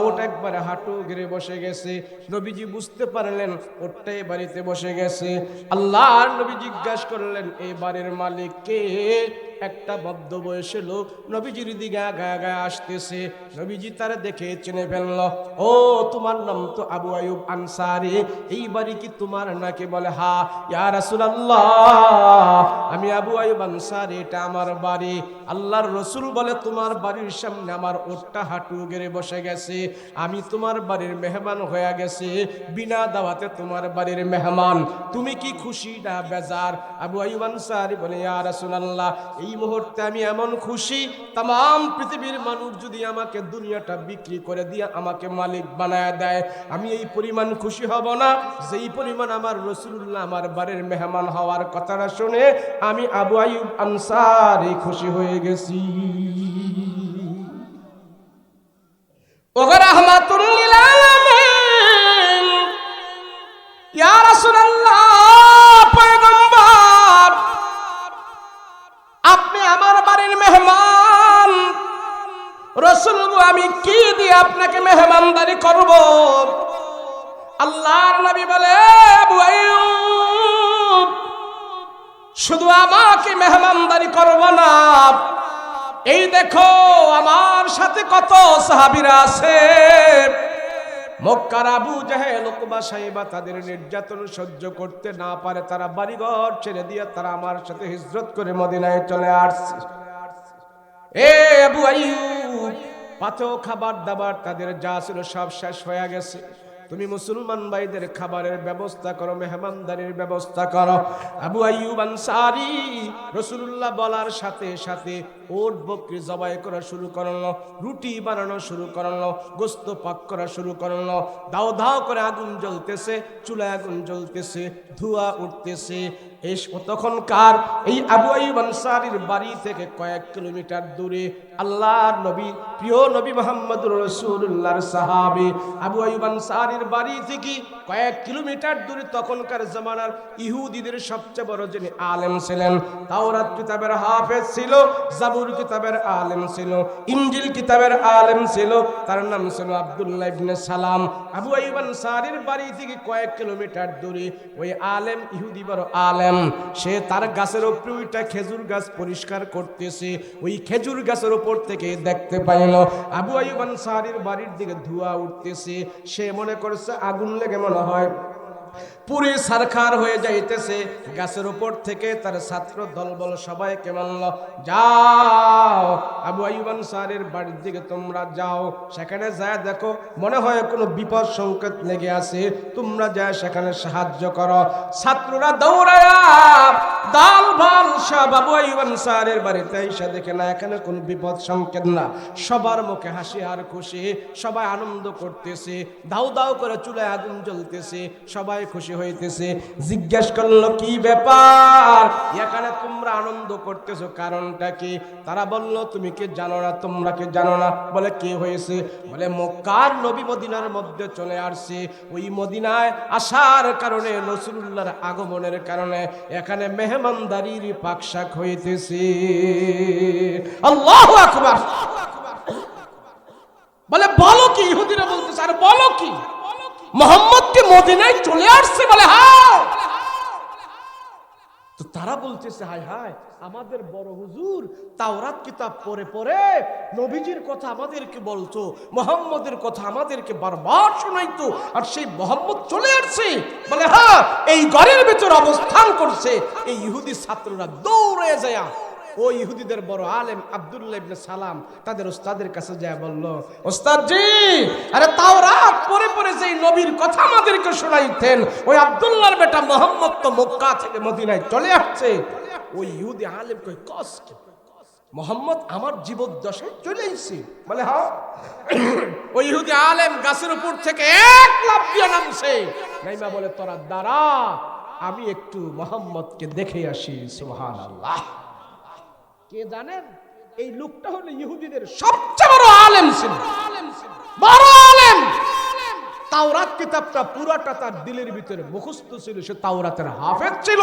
A: ওট একবারে হাঁটু গেড়ে বসে গেছে। নবীজি বুঝতে পারলেন ওটটা এই বাড়িতে বসে গেছে। আল্লাহর নবী জিজ্ঞাসা করলেন, এই বাড়ির মালিক কে? একটা মধ্য বয়সী লোক নবীজির দিকে আগায় আগায় আসতেছে। নবীজি তারা দেখে চিনে ফেলল। ও, তোমার নাম তো আবু আইয়ুব আনসারী, এই বাড়ি কি তোমার নাকি? বলে, হা ইয়া রাসূলুল্লাহ, আমি আবু আইয়ুব আনসারী, এটা আমার বাড়ি। আল্লাহর রাসূল বলে, তোমার বাড়ির সামনে আমার ওটটা হাঁটু গেড়ে বসে গেছে, আমি তোমার বাড়ির মেহমান হয়ে গেছে, বিনা দাওয়াতে তোমার বাড়ির মেহমান। তুমি কি খুশি না বেজার? আবু আইয়ুব আনসারী বলে, ইয়া রাসূলুল্লাহ, এই মুহূর্তে আমি এমন খুশি, तमाम পৃথিবীর মানুষ যদি আমাকে দুনিয়াটা বিক্রি করে দিয়ে আমাকে মালিক বানায় দেয়, আমি এই পরিমাণ খুশি হব না যেই পরিমাণ আমার রাসূলুল্লাহ আমার বাড়ির মেহমান হওয়ার কথাটা শুনে আমি আবু আইয়ুব আনসারী খুশি হয়ে গেছি। ওগো রাহমাতুল লিল আলামিন, ইয়া রাসূলুল্লাহ, পয়গম্বর, আপনি আমার বাড়ির মেহমান। রাসূল, আমি কি দিয়ে আপনাকে মেহমানদারি করব? আল্লাহর নবী বলে, আবু আইয়ুব, শুধু আমাকে মেহমানদারি করব না, এই দেখো আমার সাথে কত সাহাবীরা আছে। মক্কার আবু জেহেল, উকবা, সাইবা তাদের নির্যাতন সহ্য করতে না পারে তারা বাড়িঘর ছেড়ে দিয়ে তারা আমার সাথে হিজরত করে মদিনায় চলে আসছে। এ আবু আইয়ুব, পাতেও খাবার দাবার তাদের যা ছিল সব শেষ হয়ে গেছে। তুমি মুসলমান ভাইদের খাবারের ব্যবস্থা করো, মেহমানদারির ব্যবস্থা করো। আবু আইয়ুব আনসারী রাসূলুল্লাহ বলার সাথে সাথে ওট বকরি জবাই করা শুরু করলো, রুটি বানানো শুরু করলো, গোস্ত পাক করা শুরু করলো। দাও দাও করে আগুন জ্বলতেছে, চুলায় আগুন জ্বলতেছে, ধোঁয়া উঠতেছে। তখনকার এই আবু আইয়ুব আনসারীর বাড়ি থেকে কয়েক কিলোমিটার দূরে আল্লাহর নবী, প্রিয় নবী মুহাম্মদুর রাসূলুল্লাহর সাহাবী আবু আইয়ুব আনসারীর বাড়ি থেকে কয়েক কিলোমিটার দূরে তখনকার জামানার ইহুদিদের সবচেয়ে বড় যিনি আলেম ছিলেন, তাওরাত কিতাবের হাফেজ ছিল, জাবুর কিতাবের আলেম ছিল, ইনজিল কিতাবের আলেম ছিল, তার নাম ছিল আব্দুল্লাহ ইবনে সালাম। আবু আইয়ুব আনসারীর বাড়ি থেকে কয়েক কিলোমিটার দূরে ওই আলেম, ইহুদি বড় আলেম, সে তার গাছের উপরে ওইটা খেজুর গাছ পরিষ্কার করতেছে। ওই খেজুর গাছের উপর থেকে দেখতে পাইল আবু আইয়ুব আনসারীর বাড়ির দিকে ধোঁয়া উঠতেছে। সে মনে করছে আগুন লেগে মনে হয় পুরে সারখার হয়ে যাইতেছে। গাছের উপর থেকে তার ছাত্র দলবল সবাইকে বলল, যাও আবু আইয়ুব আনসারীর বাড়ির দিকে তোমরা যাও, সেখানে যায় দেখো মনে হয় কোনো বিপদ সংকেত লেগে আছে, তোমরা যায় সেখানে সাহায্য করো। ছাত্ররা দৌড়ায়া দাল ভাল সব আবু আইয়ুব আনসারীর বাড়িতে এসে দেখে না এখানে কোনো বিপদ সংকেত না, সবার মুখে হাসি আর খুশি, সবাই আনন্দ করতেছে, দাউ দাউ করে চুলায় আগুন জ্বলতেছে, সবাই খুশি হইতেছে। জিজ্ঞেস করলো, কি ব্যাপার, এখানে তোমরা আনন্দ করতেছো, কারণটা কি? তারা বলল, তুমি কি জানো না? তোমরা কি জানো না? বলে, কি হয়েছে? বলে, মক্কার নবী মদিনার মধ্যে চলে আসছে, ওই মদিনায় আসার কারণে, রাসূলুল্লাহর আগমনের কারণে এখানে মেহমানদারির পাকশাক হইতেছে। আল্লাহু আকবার। বলে, বলো কি? ইহুদিরা বলতেছে, আরে বলো কি, মুহাম্মদ কি মদিনায় চলে আসছে? বলে, হ্যাঁ। তো তারা বলতেছে, হায় হায়, আমাদের বড় হুজুর তাওরাত কিতাব পড়ে পড়ে নবীজির কথা আমাদেরকে বলতো, মুহাম্মদের কথা আমাদেরকে বারবার শোনাইতো, আর সেই মুহাম্মদ চলে আসছে। বলে হ্যাঁ, এই ঘরের ভিতর অবস্থান করছে। এই ইহুদি ছাত্ররা দৌড়ে যায় ওই ইহুদিদের বড় আলেম আব্দুল্লাহ ইবনে সালাম তাদের ওস্তাদের কাছে যায়, বলল, ওস্তাদ জি, আরে তাওরাত পড়ে পড়ে যেই নবীর কথা আমাদেরকে শোনাইতেন, ওই আব্দুল্লাহর বেটা মুহাম্মদ তো মক্কা থেকে মদিনায় চলে আসছে। ওই ইহুদি আলেম কই, কস কি মুহাম্মদ আমার জীবদ্দশায় চলে এসেছে? বলে হ্যাঁ। ওই ইহুদি আলেম গাছের উপর থেকে এক লাফ দিয়ে নামছে, নাইমা বলে, তোরা দাঁড়া, আমি একটু মুহাম্মদকে দেখে আসি। সুবহানাল্লাহ। কে জানেন? এই লোকটা হলো ইহুদিদের সবচেয়ে বড় আলেম ছিল, বড় আলেম। তাওরাত কিতাবটা পুরাটা তার দিলের ভিতরে মুখস্থ ছিল। সে তাওরাতের হাফেজ ছিল,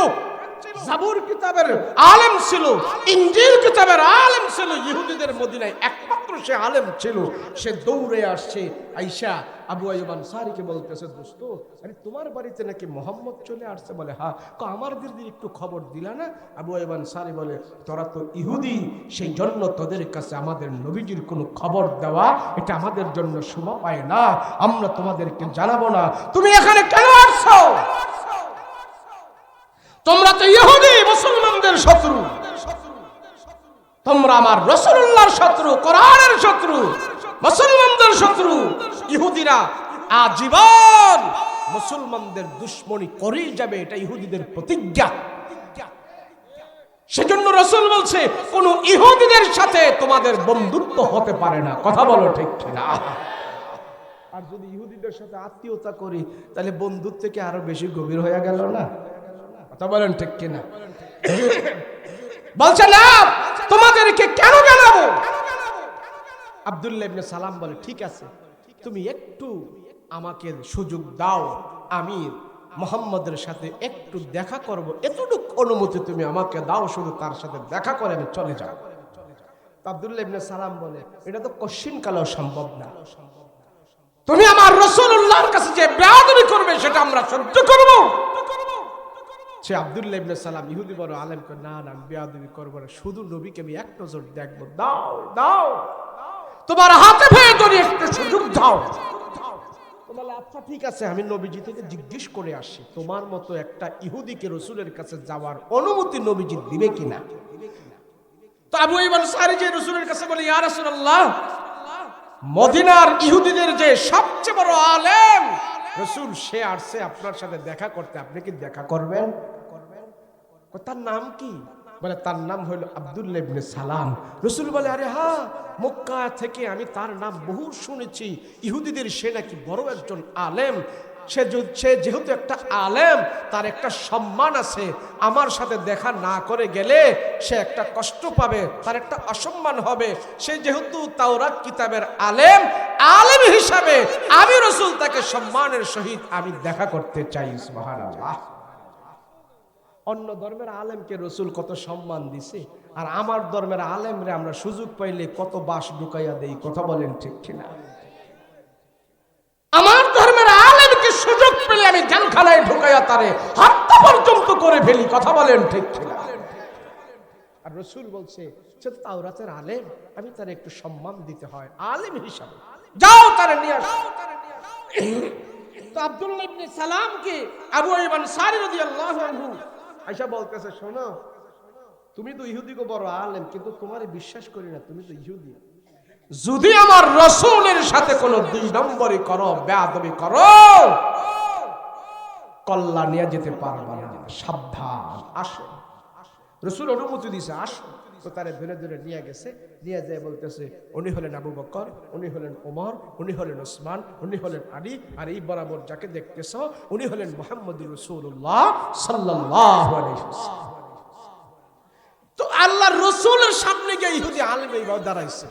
A: জাবুর কিতাবের আলেম ছিল, ইনজিল কিতাবের আলেম ছিল। ইহুদিদের মদিনায় একমাত্র সে আলেম ছিল। সে দৌড়ে আসছে, আইসা আবু আইয়ুব আনসারীকে বলতেছে, দোস্ত, আরে তোমার বাড়িতে নাকি মুহাম্মদ চলে আসছে? বলে হ্যাঁ। আমাদের দিকে একটু খবর দিলা না? আবু আইয়ুব আনসারী বলে, তোরা তো ইহুদি, সেই জন্য তোদের কাছে আমাদের নবীজির কোনো খবর দেওয়া এটা আমাদের জন্য শোভা পায় না, আমরা তোমাদেরকে জানাবো না। তুমি এখানে কেন আসছো? তোমরা তো ইহুদি, মুসলমানদের শত্রু, তোমরা আমার রাসূলুল্লাহর শত্রু, কোরআনের শত্রু, মুসলমানদের শত্রু। ইহুদিরা আজীবন মুসলমানদের দুশমনি করেই যাবে, এটা ইহুদিদের প্রতিজ্ঞা। সেজন্য রাসূল বলছে, কোন ইহুদিদের সাথে তোমাদের বন্ধুত্ব হতে পারে না। কথা বলো ঠিক কিনা? আর যদি ইহুদিদের সাথে আত্মীয়তা করি, তাহলে বন্ধুত্ব থেকে আরো বেশি গভীর হয়ে গেল না? কথা বলেন ঠিক কিনা? বলছে না, তোমাদেরকে কেন জানাবো? আব্দুল্লাহ ইবনে সালাম বলে, ঠিক আছে, তুমি একটু আমাকে সুযোগ দাও, আমি মুহাম্মদের সাথে একটু দেখা করব, এতটুকু অনুমতি তুমি আমাকে দাও, শুধু তার সাথে দেখা করে আমি চলে যাব। আব্দুল্লাহ ইবনে সালাম বলে, এটা তো কশিন কালেও সম্ভব না। তুমি আমার রাসূলুল্লাহর কাছে যে বেয়াদবি করবে সেটা আমরা সহ্য করব? সে আব্দুল্লাহ ইবনে সালাম ইহুদি বড় আলেম কয়, না না, বেয়াদবি করব না, শুধু নবীকে আমি এক নজর দেখব, দাও দাও, তোমার হাতে পেয়ে যদি একটু সুযোগ দাও। বলে, আচ্ছা ঠিক আছে, আমি নবীজি থেকে জিজ্ঞেস করে আসি, তোমার মতো একটা ইহুদিকে রাসূলের কাছে যাওয়ার অনুমতি নবীজি দিবে কিনা। তো আবু আইয়ুব আনসারী যে রাসূলের কাছে বলে, ইয়া রাসূলুল্লাহ, মদিনার ইহুদিদের যে সবচেয়ে বড় আলেম রাসূল, সে আসছে আপনার সাথে দেখা করতে, আপনি কি দেখা করবেন? তার নাম কি? বলে, তার নাম হলো আব্দুল্লাহ ইবনে সালাম। রাসূল বলে, আরে হ্যাঁ, মক্কা থেকে আমি তার নাম বহু শুনেছি, ইহুদিদের সে নাকি বড় একজন আলেম। সে যেহেতু একটা আলেম, তার একটা সম্মান আছে, আমার সাথে দেখা না করে গেলে সে একটা কষ্ট পাবে, তার একটা অসম্মান হবে। সে যেহেতু তাওরাত কিতাবের আলেম, আলেম হিসাবে আমি রাসূল তাকে সম্মানের সহিত আমি দেখা করতে চাই। সুবহানাল্লাহ। অন্য ধর্মের আলেমকে রাসূল কত সম্মান দিছে, আর আমার ধর্মের আলেমরে আমরা সুযোগ পাইলে কত বাস ঢুকাইয়া দেই। কথা বলেন ঠিক কিনা? আমার ধর্মের আলেমকে সুযোগ পেলে আমি জেলখানায় ঢুকাইয়া তারে হত্যা পর্যন্ত করে ফেলি। কথা বলেন ঠিক কিনা? আর রাসূল বলছে, সে তাওরাতের আলেম, আমি তার একটু সম্মান দিতে হয় আলেম হিসাবে, যাও তারে নিয়ে আসো। তো আব্দুল্লাহ ইবনে সালামকে আবু আইয়ুব আনসারী রাদিয়াল্লাহু আনহু আয়েশা বলতেছে, শোনো, তুমি তো ইহুদিকে বড় আলেম, কিন্তু তোমারে বিশ্বাস করি না, তুমি তো ইহুদি। যদি আমার রাসূলের সাথে কোনো দুই নম্বরই করো, বেয়াদবি করো, কল্লা নিয়ে যেতে পারবা না, সাবধান। আসো। রাসূল অনুমতি দিয়েছে, আসো। তো তারে ধরে ধরে নিয়ে গেছে, নিয়ে যায় বলতেছে, উনি হলেন আবু বকর, উনি হলেন ওমর, উনি হলেন ওসমান, উনি হলেন আলী, আর এই বরাবর যাকে দেখতেছ উনি হলেন মুহাম্মদুর রাসূলুল্লাহ সাল্লাল্লাহু আলাইহি ওয়াসাল্লাম। তো আল্লাহর রাসূলের সামনে গিয়ে ইহুদি আলেম এইভাবে দাঁড়াইছে।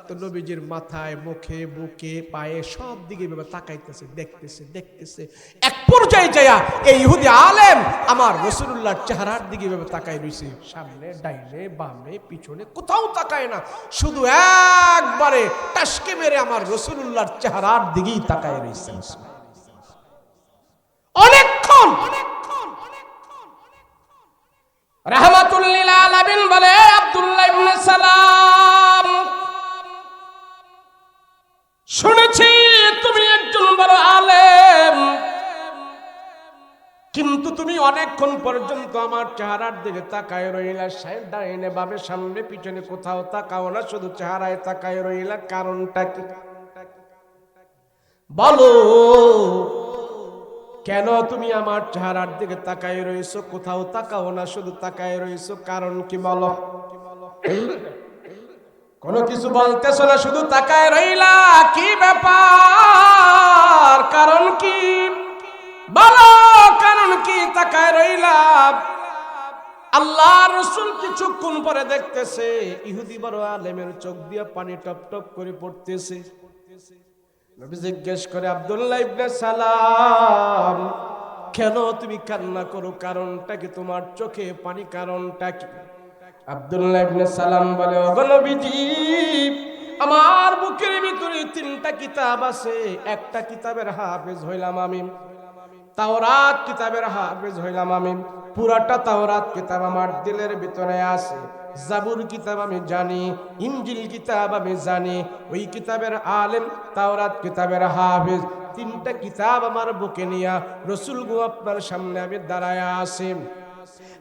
A: তো নবীজির মাথায়, মুখে, বুকে, পায়ে সব দিকে এভাবে তাকাইতেছে, দেখতেছে দেখতেছে। এক পর্যায়ে যায়া এই ইহুদি আলেম আমার রাসূলুল্লাহর চেহারার দিকে এভাবে তাকায় রইছে, সামনে, ডাইনে, বামে, পিছনে কোথাও তাকায় না, শুধু একবারে টাসকে মেরে আমার রাসূলুল্লাহর চেহারার দিকেই তাকায় রইছে। অনেকক্ষণ রাহমাতুল লিল আলামিন বলে, আব্দুল্লাহ ইবনে সালাম, শুনেছি তুমি একজন বড় আলেম, কিন্তু তুমি অনেকক্ষণ পর্যন্ত আমার চেহারার দিকে তাকায় রইলা, ডাইনে বামে সামনে পিছনে কোথাও তাকাও না, শুধু চেহারায় তাকায় রইলা, কারণটা কি বলো? কেন তুমি আমার চেহারার দিকে তাকায় রইছো, কোথাও তাকাও না, শুধু তাকায় রইছো, কারণ কি বলো? কোনো কিছু বলতেছো না, শুধু তাকায় রইলা, কি ব্যাপার, কারণ কি বলো, কারণ কি তাকায় রইলা? আল্লাহ রাসূল কিছুক্ষণ পরে দেখতেছে ইহুদি বড় আলেমের চোখ দিয়ে পানি টপ টপ করে পড়তেছে। নবী জিজ্ঞেস করে, আব্দুল্লাহ ইবনে সালাম, কেন তুমি কান্না করো, কারণটা কি? তোমার চোখে পানি কারণটা কি? আব্দুল্লাহ ইবনে সালাম বলে, ওগো নবীজি, আমার বুকের ভিতরে 3টা কিতাব আছে, একটা কিতাবের হাফেজ হইলাম আমি, তাওরাত কিতাবের হাফেজ হইলাম আমি, পুরাটা তাওরাত কিতাব আমার দিলের ভিতরে আছে, জাবুর কিতাব আমি জানি, ইনজিল কিতাব আমি জানি, ওই কিতাবের আলেম, তাওরাত কিতাবের হাফেজ, 3টা কিতাব আমার বুকে নিয়া রাসূল গো আপনার সামনে আমি দাঁড়ায় আছি।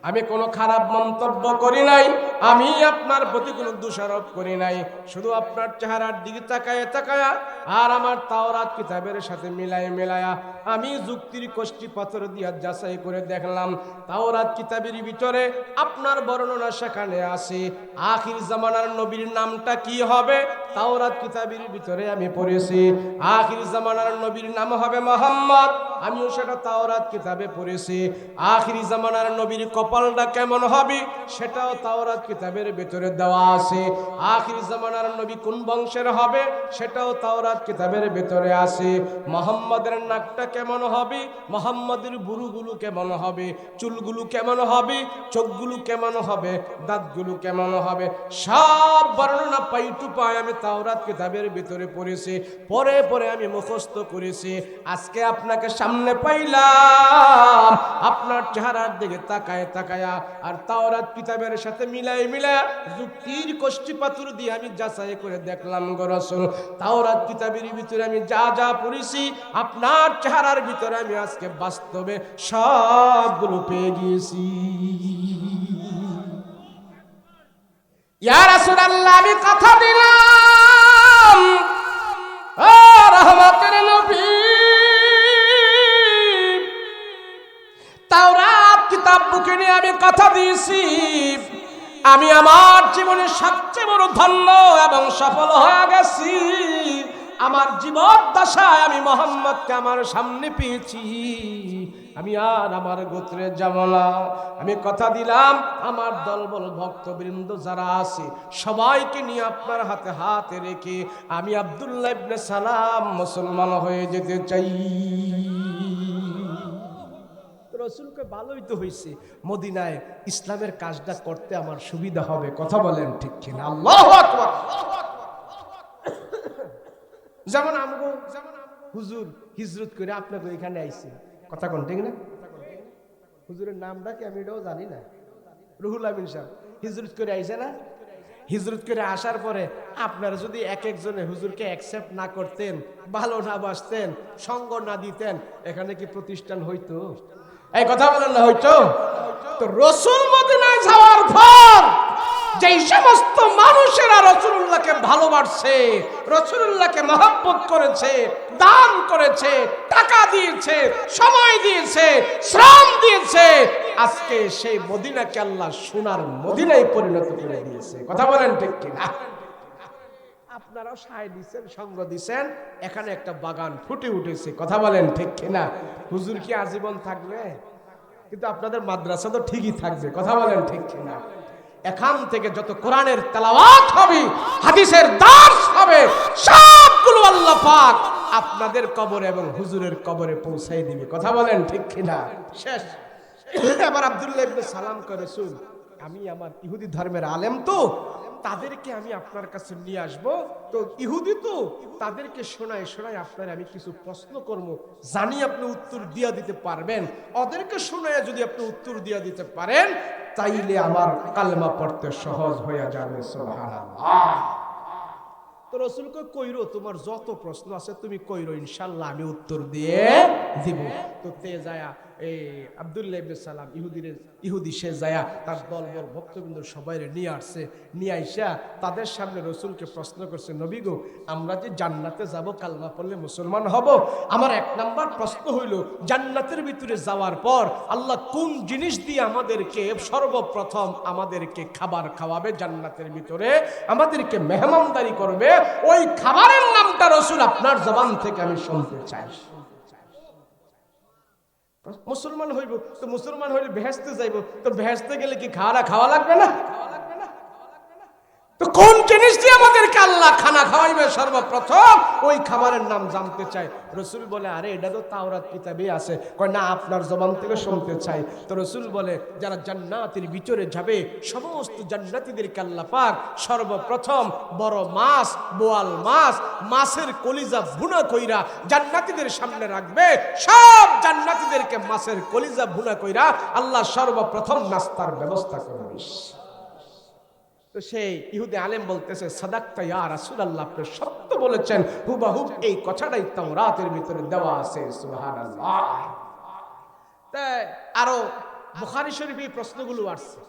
A: আমি কোনো খারাপ মন্তব্য করি নাই, আমি আপনার প্রতি কোনো দোষারোপ করি নাই, শুধু আপনার চেহারার দিকে তাকায় তাকায়া আর আমার তাওরাত কিতাবের সাথে মিলায়া আমি যুক্তির কষ্টি পাথর দিয়া যাচাই করে দেখলাম, তাওরাত কিতাবের ভিতরে আপনার বর্ণনা সেখানে আছে, আখির জামানার নবীর নামটা কি হবে, তাওরাত কিতাবের ভিতরে আমি পড়েছি, আখির জামানার নবীর নাম হবে মুহাম্মদ, আমিও সেটা তাওরাত কিতাবে পড়েছি, আখির জামানার নবীর কপালটা কেমন হবে সেটাও তাওরাত কিতাবের ভিতরে দেওয়া আছে, আখির জামানার নবী কোন বংশের হবে সেটাও তাওরাত কিতাবের ভিতরে আছে, মুহাম্মদের নাকটা কেমন হবে, মুহাম্মদের বুরুগুলো কেমন হবে, চুলগুলো কেমন হবে, চোখগুলো কেমন হবে, দাঁতগুলো কেমন হবে, সব বর্ণনা পাই টু পাই আমি তাওরাত কিতাবের ভিতরে পড়েছি, পরে পরে আমি মুখস্থ করেছি। আজকে আপনাকে সামনে পাইলাম, আপনার চেহারার দিকে তাকায় তাকায়া আর তাওরাত কিতাবের সাথে মিলায়া যুক্তির কষ্টি পাথর দিয়ে আমি যাচাই করে দেখলাম গো রাসূল, তাওরাত কিতাবের ভিতরে আমি যা যা পড়েছি আপনার চেহারার ভিতরে আমি আজকে বাস্তবে সবগুলো পেয়ে গিয়েছি। ইয়া রাসূলুল্লাহ, আমি কথা দিলাম, ও রহমতের নবী, তাওরাত কিতাব বুকে নিয়ে আমি কথা দিয়েছি, আমি আমার জীবনে সবচেয়ে বড় ধন্য এবং সফল হয়ে গেছি, আমার জীবন দশায় আমি মুহাম্মদকে আমার সামনে পেয়েছি, আমি আর আমার গোত্রে যাব না, আমি কথা দিলাম আমার দলবল ভক্তবৃন্দ যারা আছে সবাইকে নিয়ে আপনার হাতে হাতে রেখে আমি আব্দুল্লাহ ইবনে সালাম মুসলমান হয়ে যেতে চাই। রাসূলকে ভালোই তো হয়েছে, মদিনায় ইসলামের কাজটা করতে আমার সুবিধা হবে, কথা বলেন ঠিক কিনা? আল্লাহু আকবার। যেমন আমগো হুজুর হিজরত করে আপনাকে এখানে আইছে, কথা কোন ঠিক না? হুজুরের নামটা কি আমি এটাও জানি না, রুহুল আমিন সাহেব হিজরত করে আইছে না? হিজরত করে আসার পরে আপনারা যদি এক একজনে হুজুরকে অ্যাকসেপ্ট না করতেন, ভালো না বাসতেন, সঙ্গ না দিতেন, এখানে কি প্রতিষ্ঠান হইতো? এই কথা বলেন না, হইতো? তো রাসূল মদিনায় যাওয়ার পর যেই সমস্ত মানুষেরা রাসূলুল্লাহকে ভালোবাসছে, রাসূলুল্লাহকে মহব্বত করেছে, দান করেছে, টাকা দিয়েছে, সময় দিয়েছে, শ্রম দিয়েছে, আজকে সেই মদিনাকে আল্লাহ সোনার মদিনায় পরিণত করে দিয়েছে, কথা বলেন ঠিক কিনা? আপনারাও সায় দিচ্ছেন, সঙ্গ দিচ্ছেন, এখানে একটা বাগান ফুটে উঠেছে, কথা বলেন ঠিক কিনা? হুজুর কি আজীবন থাকবে? কিন্তু আপনাদের মাদ্রাসা তো ঠিকই থাকবে, কথা বলেন ঠিক কিনা? এখান থেকে যত কোরআনের তেলাওয়াত হবে, হাদিসের দার্স হবে, সবগুলো আল্লাহ পাক আপনাদের কবরে এবং হুজুরের কবরে পৌঁছাই দিবে, কথা বলেন ঠিক কিনা? শেষ। এবার আব্দুল্লাহ ইবনে সালাম করে, রাসূল আমি আমার ইহুদি ধর্মের আলেম, তো তাদেরকে আমি আপনার কাছে নিয়ে আসব। তো ইহুদি তো তাদেরকে শোনায় শোনায় আপনার আমি কিছু প্রশ্ন করব, জানি আপনি উত্তর দিয়া দিতে পারবেন। ওদেরকে শোনায় যদি আপনি উত্তর দিয়া দিতে পারেন তাইলে আমার কালেমা পড়তে সহজ হয়ে যাবে। সুবহানাল্লাহ। তো রাসূলকে কইরো তোমার যত প্রশ্ন আছে তুমি কইরো, ইনশাআল্লাহ আমি উত্তর দিয়ে দিব। তো তে যায়া এই আব্দুল্লাহ ইবনে সালাম ইহুদি সে যায়া তার দলবল ভক্তবৃন্দ সবাইরে নিয়ে আসছে, নিয়ে আইসা তাদের সামনে রাসূলকে প্রশ্ন করছে, নবী গো আমরা যে জান্নাতে যাব কালমা পড়লে মুসলমান হব, আমার এক নাম্বার প্রশ্ন হইল জান্নাতের ভিতরে যাওয়ার পর আল্লাহ কোন জিনিস দিয়ে আমাদেরকে সর্বপ্রথম আমাদেরকে খাবার খাওয়াবে, জান্নাতের ভিতরে আমাদেরকে মেহমানদারি করবে, ওই খাবারের নামটা রাসূল আপনার জবান থেকে আমি শুনতে চাই। মুসলমান হইব তো মুসলমান হইলে বেহেশতে যাইব, তো বেহেশতে গেলে কি খাওয়া লাগবে না? তো কোন জিনিস দিয়ে আমাদেরকে আল্লাহ খানা খাওয়াইবে সর্বপ্রথম, ওই খাবারের নাম জানতে চাই। রাসূল বলে আরে এটা তো তাওরাত কিতাবে আছে। কয় না আপনার জবান থেকে শুনতে চাই। তো রাসূল বলে যারা জান্নাতের ভিতরে যাবে সমস্ত জান্নাতীদেরকে আল্লাহ পাক সর্বপ্রথম বড় মাছ, বোয়াল মাছ, মাছের কলিজা ভুনা কইরা জান্নাতীদের সামনে রাখবে। সব জান্নাতীদেরকে মাছের কলিজা ভুনা কইরা আল্লাহ সর্বপ্রথম নাস্তার ব্যবস্থা করবে। তো সেই ইহুদি আলেম বলতেছে সাদাক্তা ইয়া রাসূলুল্লাহ, আপনি সত্য বলেছেন, হুবহুব এই কথাটাই তাওরাতের ভিতরে দেওয়া আছে। সুবহানাল্লাহ। তাই আরো বুখারী শরীফে প্রশ্নগুলো আসছে।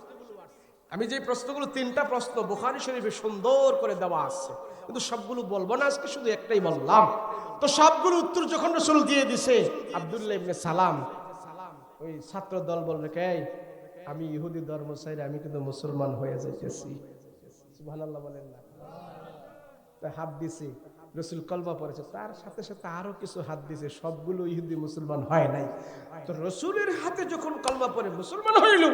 A: আমি যে প্রশ্নগুলো তিনটা প্রশ্ন বুখারী শরীফে সুন্দর করে দেওয়া আছে, কিন্তু সবগুলো বলবো না আজকে, শুধু একটাই বললাম। তো সবগুলো উত্তর যখন রাসূল দিয়ে দিছে, আব্দুল্লাহ ইবনে সালাম ওই ছাত্র দল বলবে এই আমি ইহুদি ধর্ম চাই, আমি কিন্তু মুসলমান হয়ে যাইতেছি। সুবহানাল্লাহ বলেন না? তাই হাত দিছে, রাসূল কলমা পড়েছে, তার সাথে সাথে আরো কিছু হাত দিছে, সবগুলো ইহুদি মুসলমান হয় নাই। তো রাসূলের হাতে যখন কলমা পড়ে মুসলমান হইল,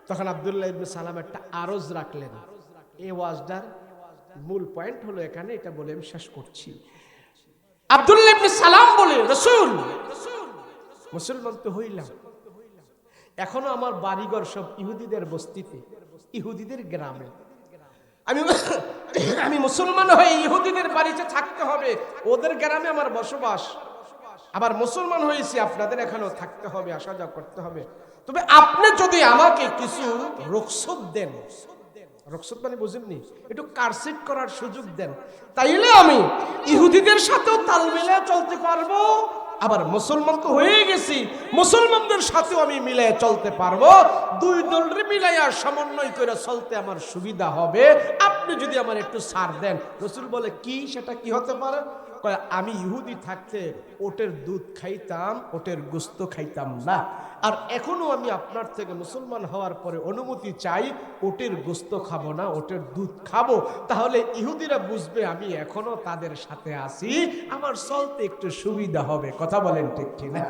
A: তখন আব্দুল্লাহ ইবনে সালাম একটা আরজ রাখলেন। এই ওয়াজটার মূল পয়েন্ট হলো এখানে, এটা বলে আমি শেষ করছি। আব্দুল্লাহ ইবনে সালাম বলে রাসূল মুসলমান তো হইলাম, এখনো আমার বাড়িঘর সব ইহুদিদের বস্তিতে, ইহুদিদের গ্রামে, আমি মুসলমান হয়ে ইহুদিদের বাড়িতে থাকতে হবে, ওদের গ্রামে আমার বসবাস। আবার মুসলমান হয়েছি, আপনাদের এখানেও থাকতে হবে, আসা যাওয়া করতে হবে। তবে আপনি যদি আমাকে কিছু রুখসত দেন, রুখসত মানে বুঝেননি, একটু কারসিট করার সুযোগ দেন, তাইলে আমি ইহুদিদের সাথেও তাল মিলিয়ে চলতে পারবো, আবার মুসলমান তো হয়ে গেছি, মুসলমানদের সাথেও আমি মিলিয়ে চলতে পারবো। দুই দলের মিলাইয়া সমন্বয় করে চলতে আমার সুবিধা হবে, আপনি যদি আমার একটু ছাড় দেন। রাসূল বলে কি, সেটা কি হতে পারে? আমি ইহুদি থাকতে ওটের দুধ খাইতাম, ওটের গোস্ত খাইতাম না, আর এখনো আমি আপনার থেকে মুসলমান হওয়ার পরে অনুমতি চাই, ওটের গোস্ত খাবো না, ওটের দুধ খাবো। তাহলে ইহুদিরা বুঝবে আমি এখনো তাদের সাথে আছি, আমার চলতে একটু সুবিধা হবে। কথা বলেন ঠিক কিনা?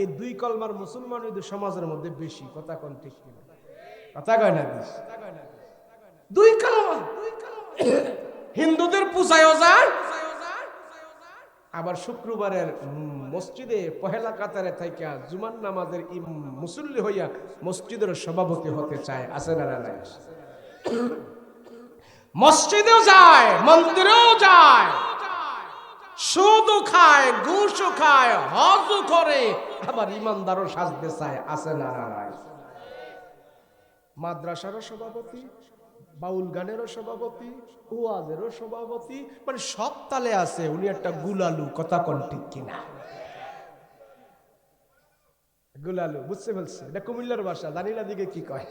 A: এই দুই কলমার মুসলমান সমাজের মধ্যে বেশি, কথা কোন ঠিক কিনা? কথা কয় না? দুই কলমা হিন্দুদের পূজায়ও যায়, আবার শুক্রবারের মসজিদে পহেলা কাতারে থাইকা জুমার নামাজের মুসল্লি হইয়া মসজিদের সভাপতি হতে চায়। আছে না নাই? মসজিদেও যায়, মন্দিরেও যায়, সুদও খায়, ঘুষও খায়, হজও করে, আবার ইমানদারও সাজতে চায়। আছে না নাই? মাদ্রাসারও সভাপতি, বাউল গানেরও সভাপতি, ওয়াজেরও সভাপতি, মানে সব তালে আছে। উনি একটা গুলালু। কথা কোন ঠিক কিনা? গুলালু বুঝতে ফেলছে, এটা কুমিল্লার ভাষা, জানি না দিকে কি কয়।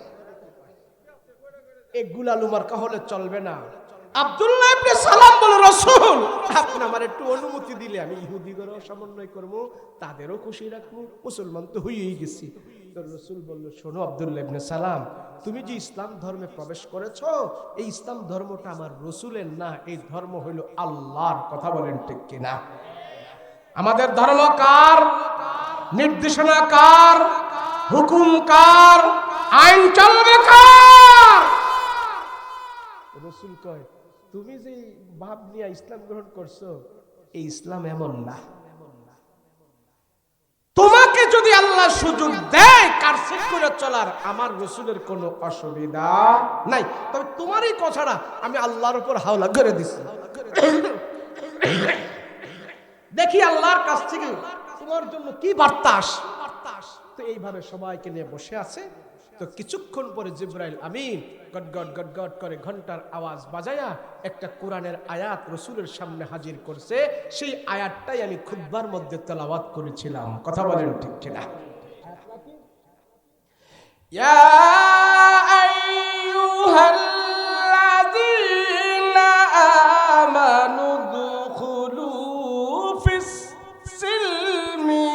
A: এই গুলালু মার্কা হলে চলবে না। আব্দুল্লাহ ইবনে সালাম বলে রাসূল আপনি আমার একটু অনুমতি দিলে আমি ইহুদিদেরও সমন্বয় করব, তাদেরও খুশি রাখবো, মুসলমান তো হয়েই গেছি। তো রাসূল বলল শোনো আব্দুল্লাহ ইবনে সালাম, তুমি যে ইসলাম ধর্মে প্রবেশ করেছো, এই ইসলাম ধর্মটা আমার রাসূলের না, এই ধর্ম হইল আল্লাহর। কথা বলেন ঠিক কিনা? আমাদের ধর্ম কার? নির্দেশনা কার? হুকুম কার? আইন চলবে কার? রাসূল কয় তুমি যে ভাব নিয়ে ইসলাম গ্রহণ করছো, এই ইসলাম এমন না। তোমাকে যদি আল্লাহ সুযোগ দেয় কারসেট করে চলার, আমার রাসূলের কোনো অসুবিধা নাই। তবে তোমার এই কথাটা আমি আল্লাহর উপর হাওলা করে দিছি, দেখি আল্লাহর কাছ থেকে তোমার জন্য কি বার্তা আসে। তো এইভাবে সবাইকে নিয়ে বসে আছে। তো কিছুক্ষণ পরে জিবরাইল আমিন গটগট গটগট করে ঘন্টার আওয়াজ বাজায়া একটা কোরআনের আয়াত রাসূলের সামনে হাজির করছে। সেই আয়াতটাই আমি খুতবার মধ্যে তেলাওয়াত করেছিলাম। কথা বলেন ঠিক কিনা? ইয়া আইয়ুহাল্লাযীনা আমানু দুখুলু ফিস সিলমি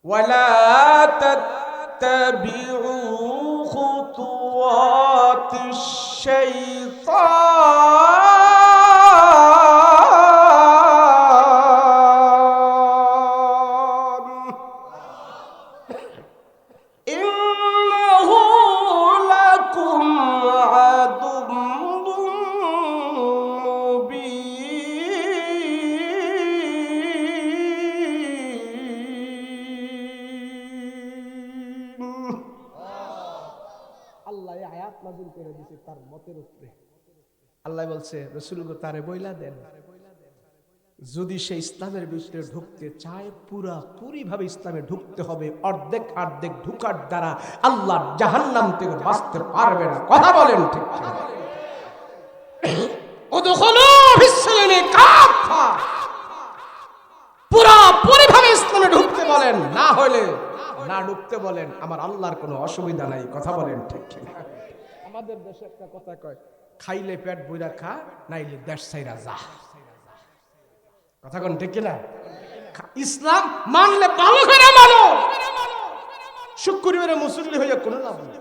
A: ولا تتبعوا خطوات الشيطان إنه لكم عدو আল্লাহ এই আয়াত নাযিল করে দিয়েছে তার মতের উপরে। আল্লাহ বলছে রাসূল গো তারে বইলা দেন, যদি সে ইসলামের ভিতরে ঢুকতে চায় পুরাপুরি ভাবে ইসলামে ঢুকতে হবে। অর্ধেক অর্ধেক ঢুকার দ্বারা আল্লাহ জাহান্নাম থেকে বাঁচতে পারবে না। কথা বলেন ঠিক কি? উদখুলু ফিস-সিলমি কাফা, পুরাপুরি ভাবে ইসলামে ঢুকতে বলেন, না হলে না ঢুকতে বলেন, আমার আল্লাহর কোনো অসুবিধা নাই। কথা বলেন ঠিক কি? আমাদের দেশে একটা কথা কয়, খাইলে পেট বইরা খা, নাইলে দেশ ছাইরা যা। কথা কোন ঠিক কিনা? ইসলাম মানলে ভালো করে মানো, শুক্রবারে মুসল্লি হয়ে কোনো লাভ নাই,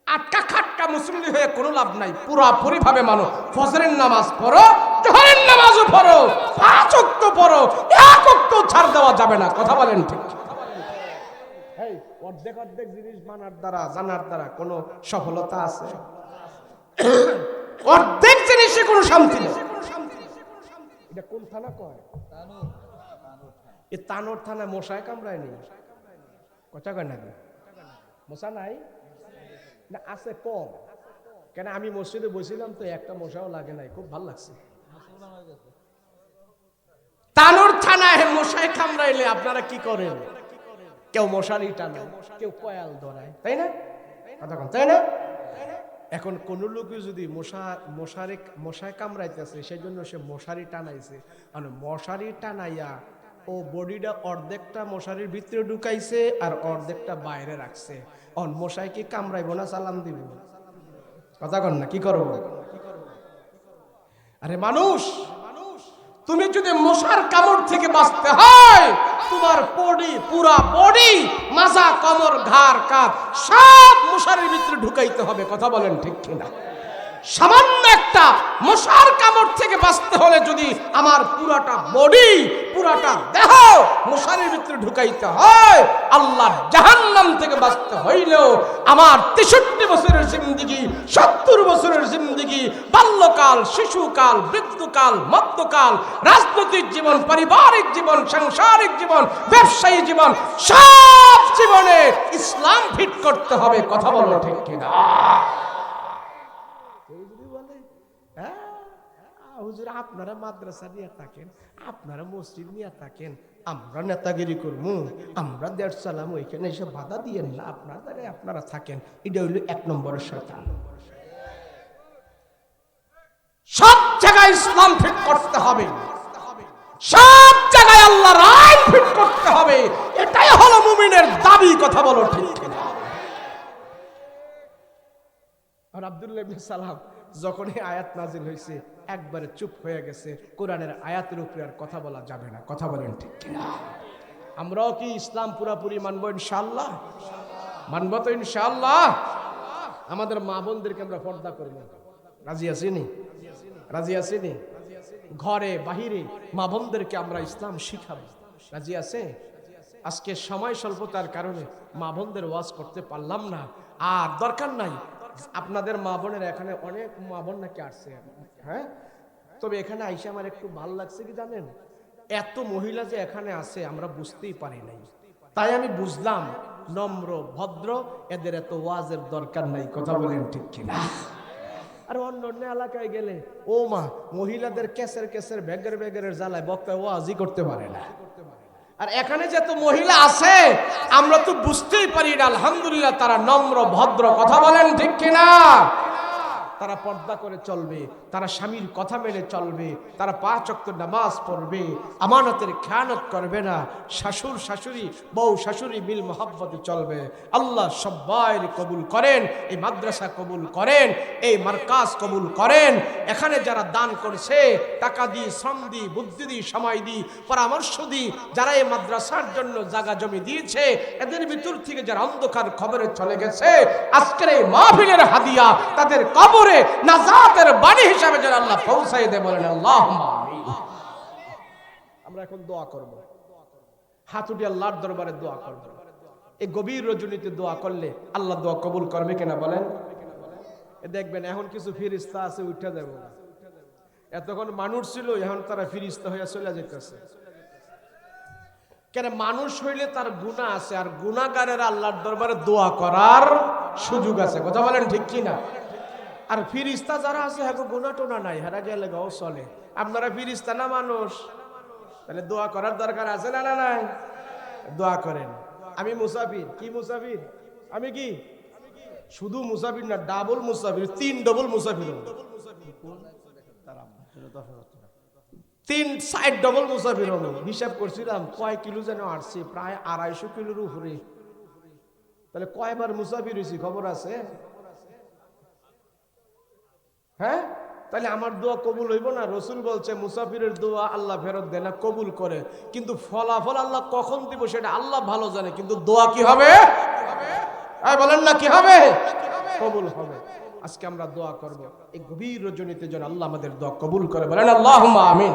A: আটকা খাটকা মুসল্লি হয়ে কোনো লাভ নাই। পুরাপুরি ভাবে মানো। ফজরের নামাজ পড়ো, জোহরের নামাজও পড়ো, 5 ওয়াক্ত পড়ো, 1 ওয়াক্ত ছাড় দেওয়া যাবে না। কথা বলেন ঠিক? এই অর্ধেক অর্ধেক জিনিস মানার দ্বারা জানার দ্বারা কোনো সফলতা আছে? অর্ধেক জিনিসে কোনো শান্তি নেই। এটা কোন থানা কয়? এই তানোর থানায় মশায় কামড়ায় নেই। কথা কয় নাকি? মশা নাই না? আছে কম। কেন আমি মসজিদে বসছিলাম তো একটা মশাও লাগে নাই, খুব ভালো লাগছে। তানোর থানায় মশায় কামড়াইলে আপনারা কি করেন? কেউ মশারি টানায়, কেউ কয়াল ধরায়, তাই না? কথা কন, তাই না? এখন কোন লোকে যদি মশায় কামড়াইতেছে সেই জন্য সে মশারি টানাইছে, মানে মশারি টানাইয়া ও বডিটা অর্ধেকটা মশারির ভিতরে ঢুকাইছে আর অর্ধেকটা বাইরে রাখছে। অন মশাই কি কামড়াইব না চালান দিব? কথা কন না, কি করবো? আরে মানুষ, তুমি যদি মশার কামড় থেকে বাঁচতে হয়, তোমার পুরা বডি, মাজা, কোমর, ঘাড়, কাঁধ সব মশারির ভিতরে ঢুকাইতে হবে। কথা বলেন ঠিক কিনা? সামান্য একটা মশার কামড় থেকে বাঁচতে হলে যদি আমার পুরাটা বডি, পুরাটা দেহ মশারির ভিতরে ঢুকাইতে হয়, আল্লাহর জাহান্নাম থেকে বাঁচতে হইলেও আমার 63 বছরের জিন্দেগি, 70 বছরের জিন্দেগি, বাল্যকাল, শিশুকাল, বৃদ্ধকাল, মধ্যকাল, রাজনৈতিক জীবন, পারিবারিক জীবন, সাংসারিক জীবন, ব্যবসায়ী জীবন, সব জীবনে ইসলাম ফিট করতে হবে। কথা বলো ঠিক কিনা? হুজুর আপনারা মাদ্রাসা নিয়ে থাকেন, আপনারা মসজিদ নিয়ে থাকেন, আমরা নেতাগিরি করবো, আমরা দেশ চালাম, ওইখানে এসে বাধা দিয়েন না, আপনারা থাকেন। এটা হইল 1 নম্বরের শয়তান। সব জায়গায় ইসলাম ফিট করতে হবে, সব জায়গায় আল্লাহর আইন ফিট করতে হবে। এটাই হলো মুমিনের দাবি। কথা বলো ঠিক কিনা? আর আব্দুল্লাহ ইবনে সালাম যখন এই আয়াত নাজিল হয়েছে একবারে চুপ হয়ে গেছে। কোরআনের আয়াতের উপরে আর কথা বলা যাবে না। কথা বলেন ঠিক কিনা? আমরাও কি ইসলাম পুরাপুরি মানবো ইনশাআল্লাহ? মানবো তো ইনশাআল্লাহ। আমাদের মা বোনদেরকে আমরা পর্দা করবো, রাজি আছিনি? রাজি আছিনি? ঘরে বাহিরে মা বোনদেরকে আমরা ইসলাম শিখাবো, রাজি আছে? আজকে সময় স্বল্পতার কারণে মা বোনদের ওয়াজ করতে পারলাম না। আর দরকার নাই। আপনাদের মা বোনের এখানে অনেক মা বোন নাকি আসছে, হ্যাঁ, তবে এখানে আইসা আমার একটু ভালো লাগছে কি জানেন, এত মহিলা যে এখানে আছে আমরা বুঝতেই পারি নাই। তাই আমি বুঝলাম নম্র ভদ্র, এদের এত ওয়াজের দরকার নাই। কথা বলেন ঠিক কিনা? আর অন্য অন্য এলাকায় গেলে ও মা, মহিলাদের কেসের কেসের ব্যাগের ব্যাগের জ্বালায় বক্তা ওয়াজই করতে পারে না। আর এখানে যত মহিলা আছে আমরা তো বুঝতেই পারি না। আলহামদুলিল্লাহ, তারা নম্র ভদ্র। কথা বলেন ঠিক কিনা? তারা পর্দা করে চলবে, তারা স্বামীর কথা মেনে চলবে, তারা 5 ওয়াক্ত নামাজ পড়বে, আমানতের খেয়ানত করবে না, শাশুর শাশুড়ি বউ শাশুড়ি মিল মহব্বতে চলবে। আল্লাহ সবাই কবুল করেন, এই মাদ্রাসা কবুল করেন, এই মার্কাজ কবুল করেন। এখানে যারা দান করছে, টাকা দিয়ে, শ্রম দিয়ে, বুদ্ধি দিয়ে, সময় দিয়ে, পরামর্শ দিয়ে, যারা এই মাদ্রাসার জন্য জায়গা জমি দিয়েছে, এদের ভিতর থেকে যারা অন্ধকার খবরে চলে গেছে, আজকের এই মাহফিলের হাদিয়া তাদের কবর নাজাতের বাণী হিসাবে যেন আল্লাহ পৌঁছাই দেয়। বলেন আল্লাহুম্মা আমিন। আমরা এখন দোয়া করব, হাত উঠে আল্লাহর দরবারে দোয়া করব। এই গভীর রজনীতে দোয়া করলে আল্লাহ দোয়া কবুল করবে কিনা বলেন? দেখবেন এখন কিছু ফেরেশতা আছে উঠে যাবে না। এতক্ষণ মানুষ ছিল, এখন তারা ফেরেশতা হয়ে চলে যাইতেছে। কেন? মানুষ হইলে তার গুনাহ আছে, আর গুনাহগারের আল্লাহর দরবারে দোয়া করার সুযোগ আছে। কথা বলেন ঠিক কিনা? আর ফিরিস্তা যারা আছে হ্যাঁ গুনাহ টোনা নাই, হেরা গেলে গাও চলে। আপনারা ফিরিস্তা না মানুষ, তাহলে দোয়া করার দরকার আছে না? না নাই? দোয়া করেন। আমি মুসাফির। কি মুসাফির? আমি কি শুধু মুসাফির না, ডাবল মুসাফির, 3 ডবল মুসাফির, 3 সাইড ডবল মুসাফির হলো। হিসাব করছিলাম কয় কিলো যেন আসছে, প্রায় 250 কিলোর উপরে। তাহলে কয়বার মুসাফির হয়েছি খবর আছে? হ্যাঁ, তাহলে আমার দোয়া কবুল হইব না? রসুল বলছে মুসাফিরের দোয়া আল্লাহ ফেরত দেয় না, কবুল করে। কিন্তু ফলাফল আল্লাহ কখন দিব সেটা আল্লাহ ভালো জানে। কিন্তু দোয়া কি হবে? বলেন না কি হবে? কবুল হবে। আজকে আমরা দোয়া করব, এই গভীর রজনীতে যেন আল্লাহ আমাদের দোয়া কবুল করে। বলেন আল্লাহুম্মা আমিন।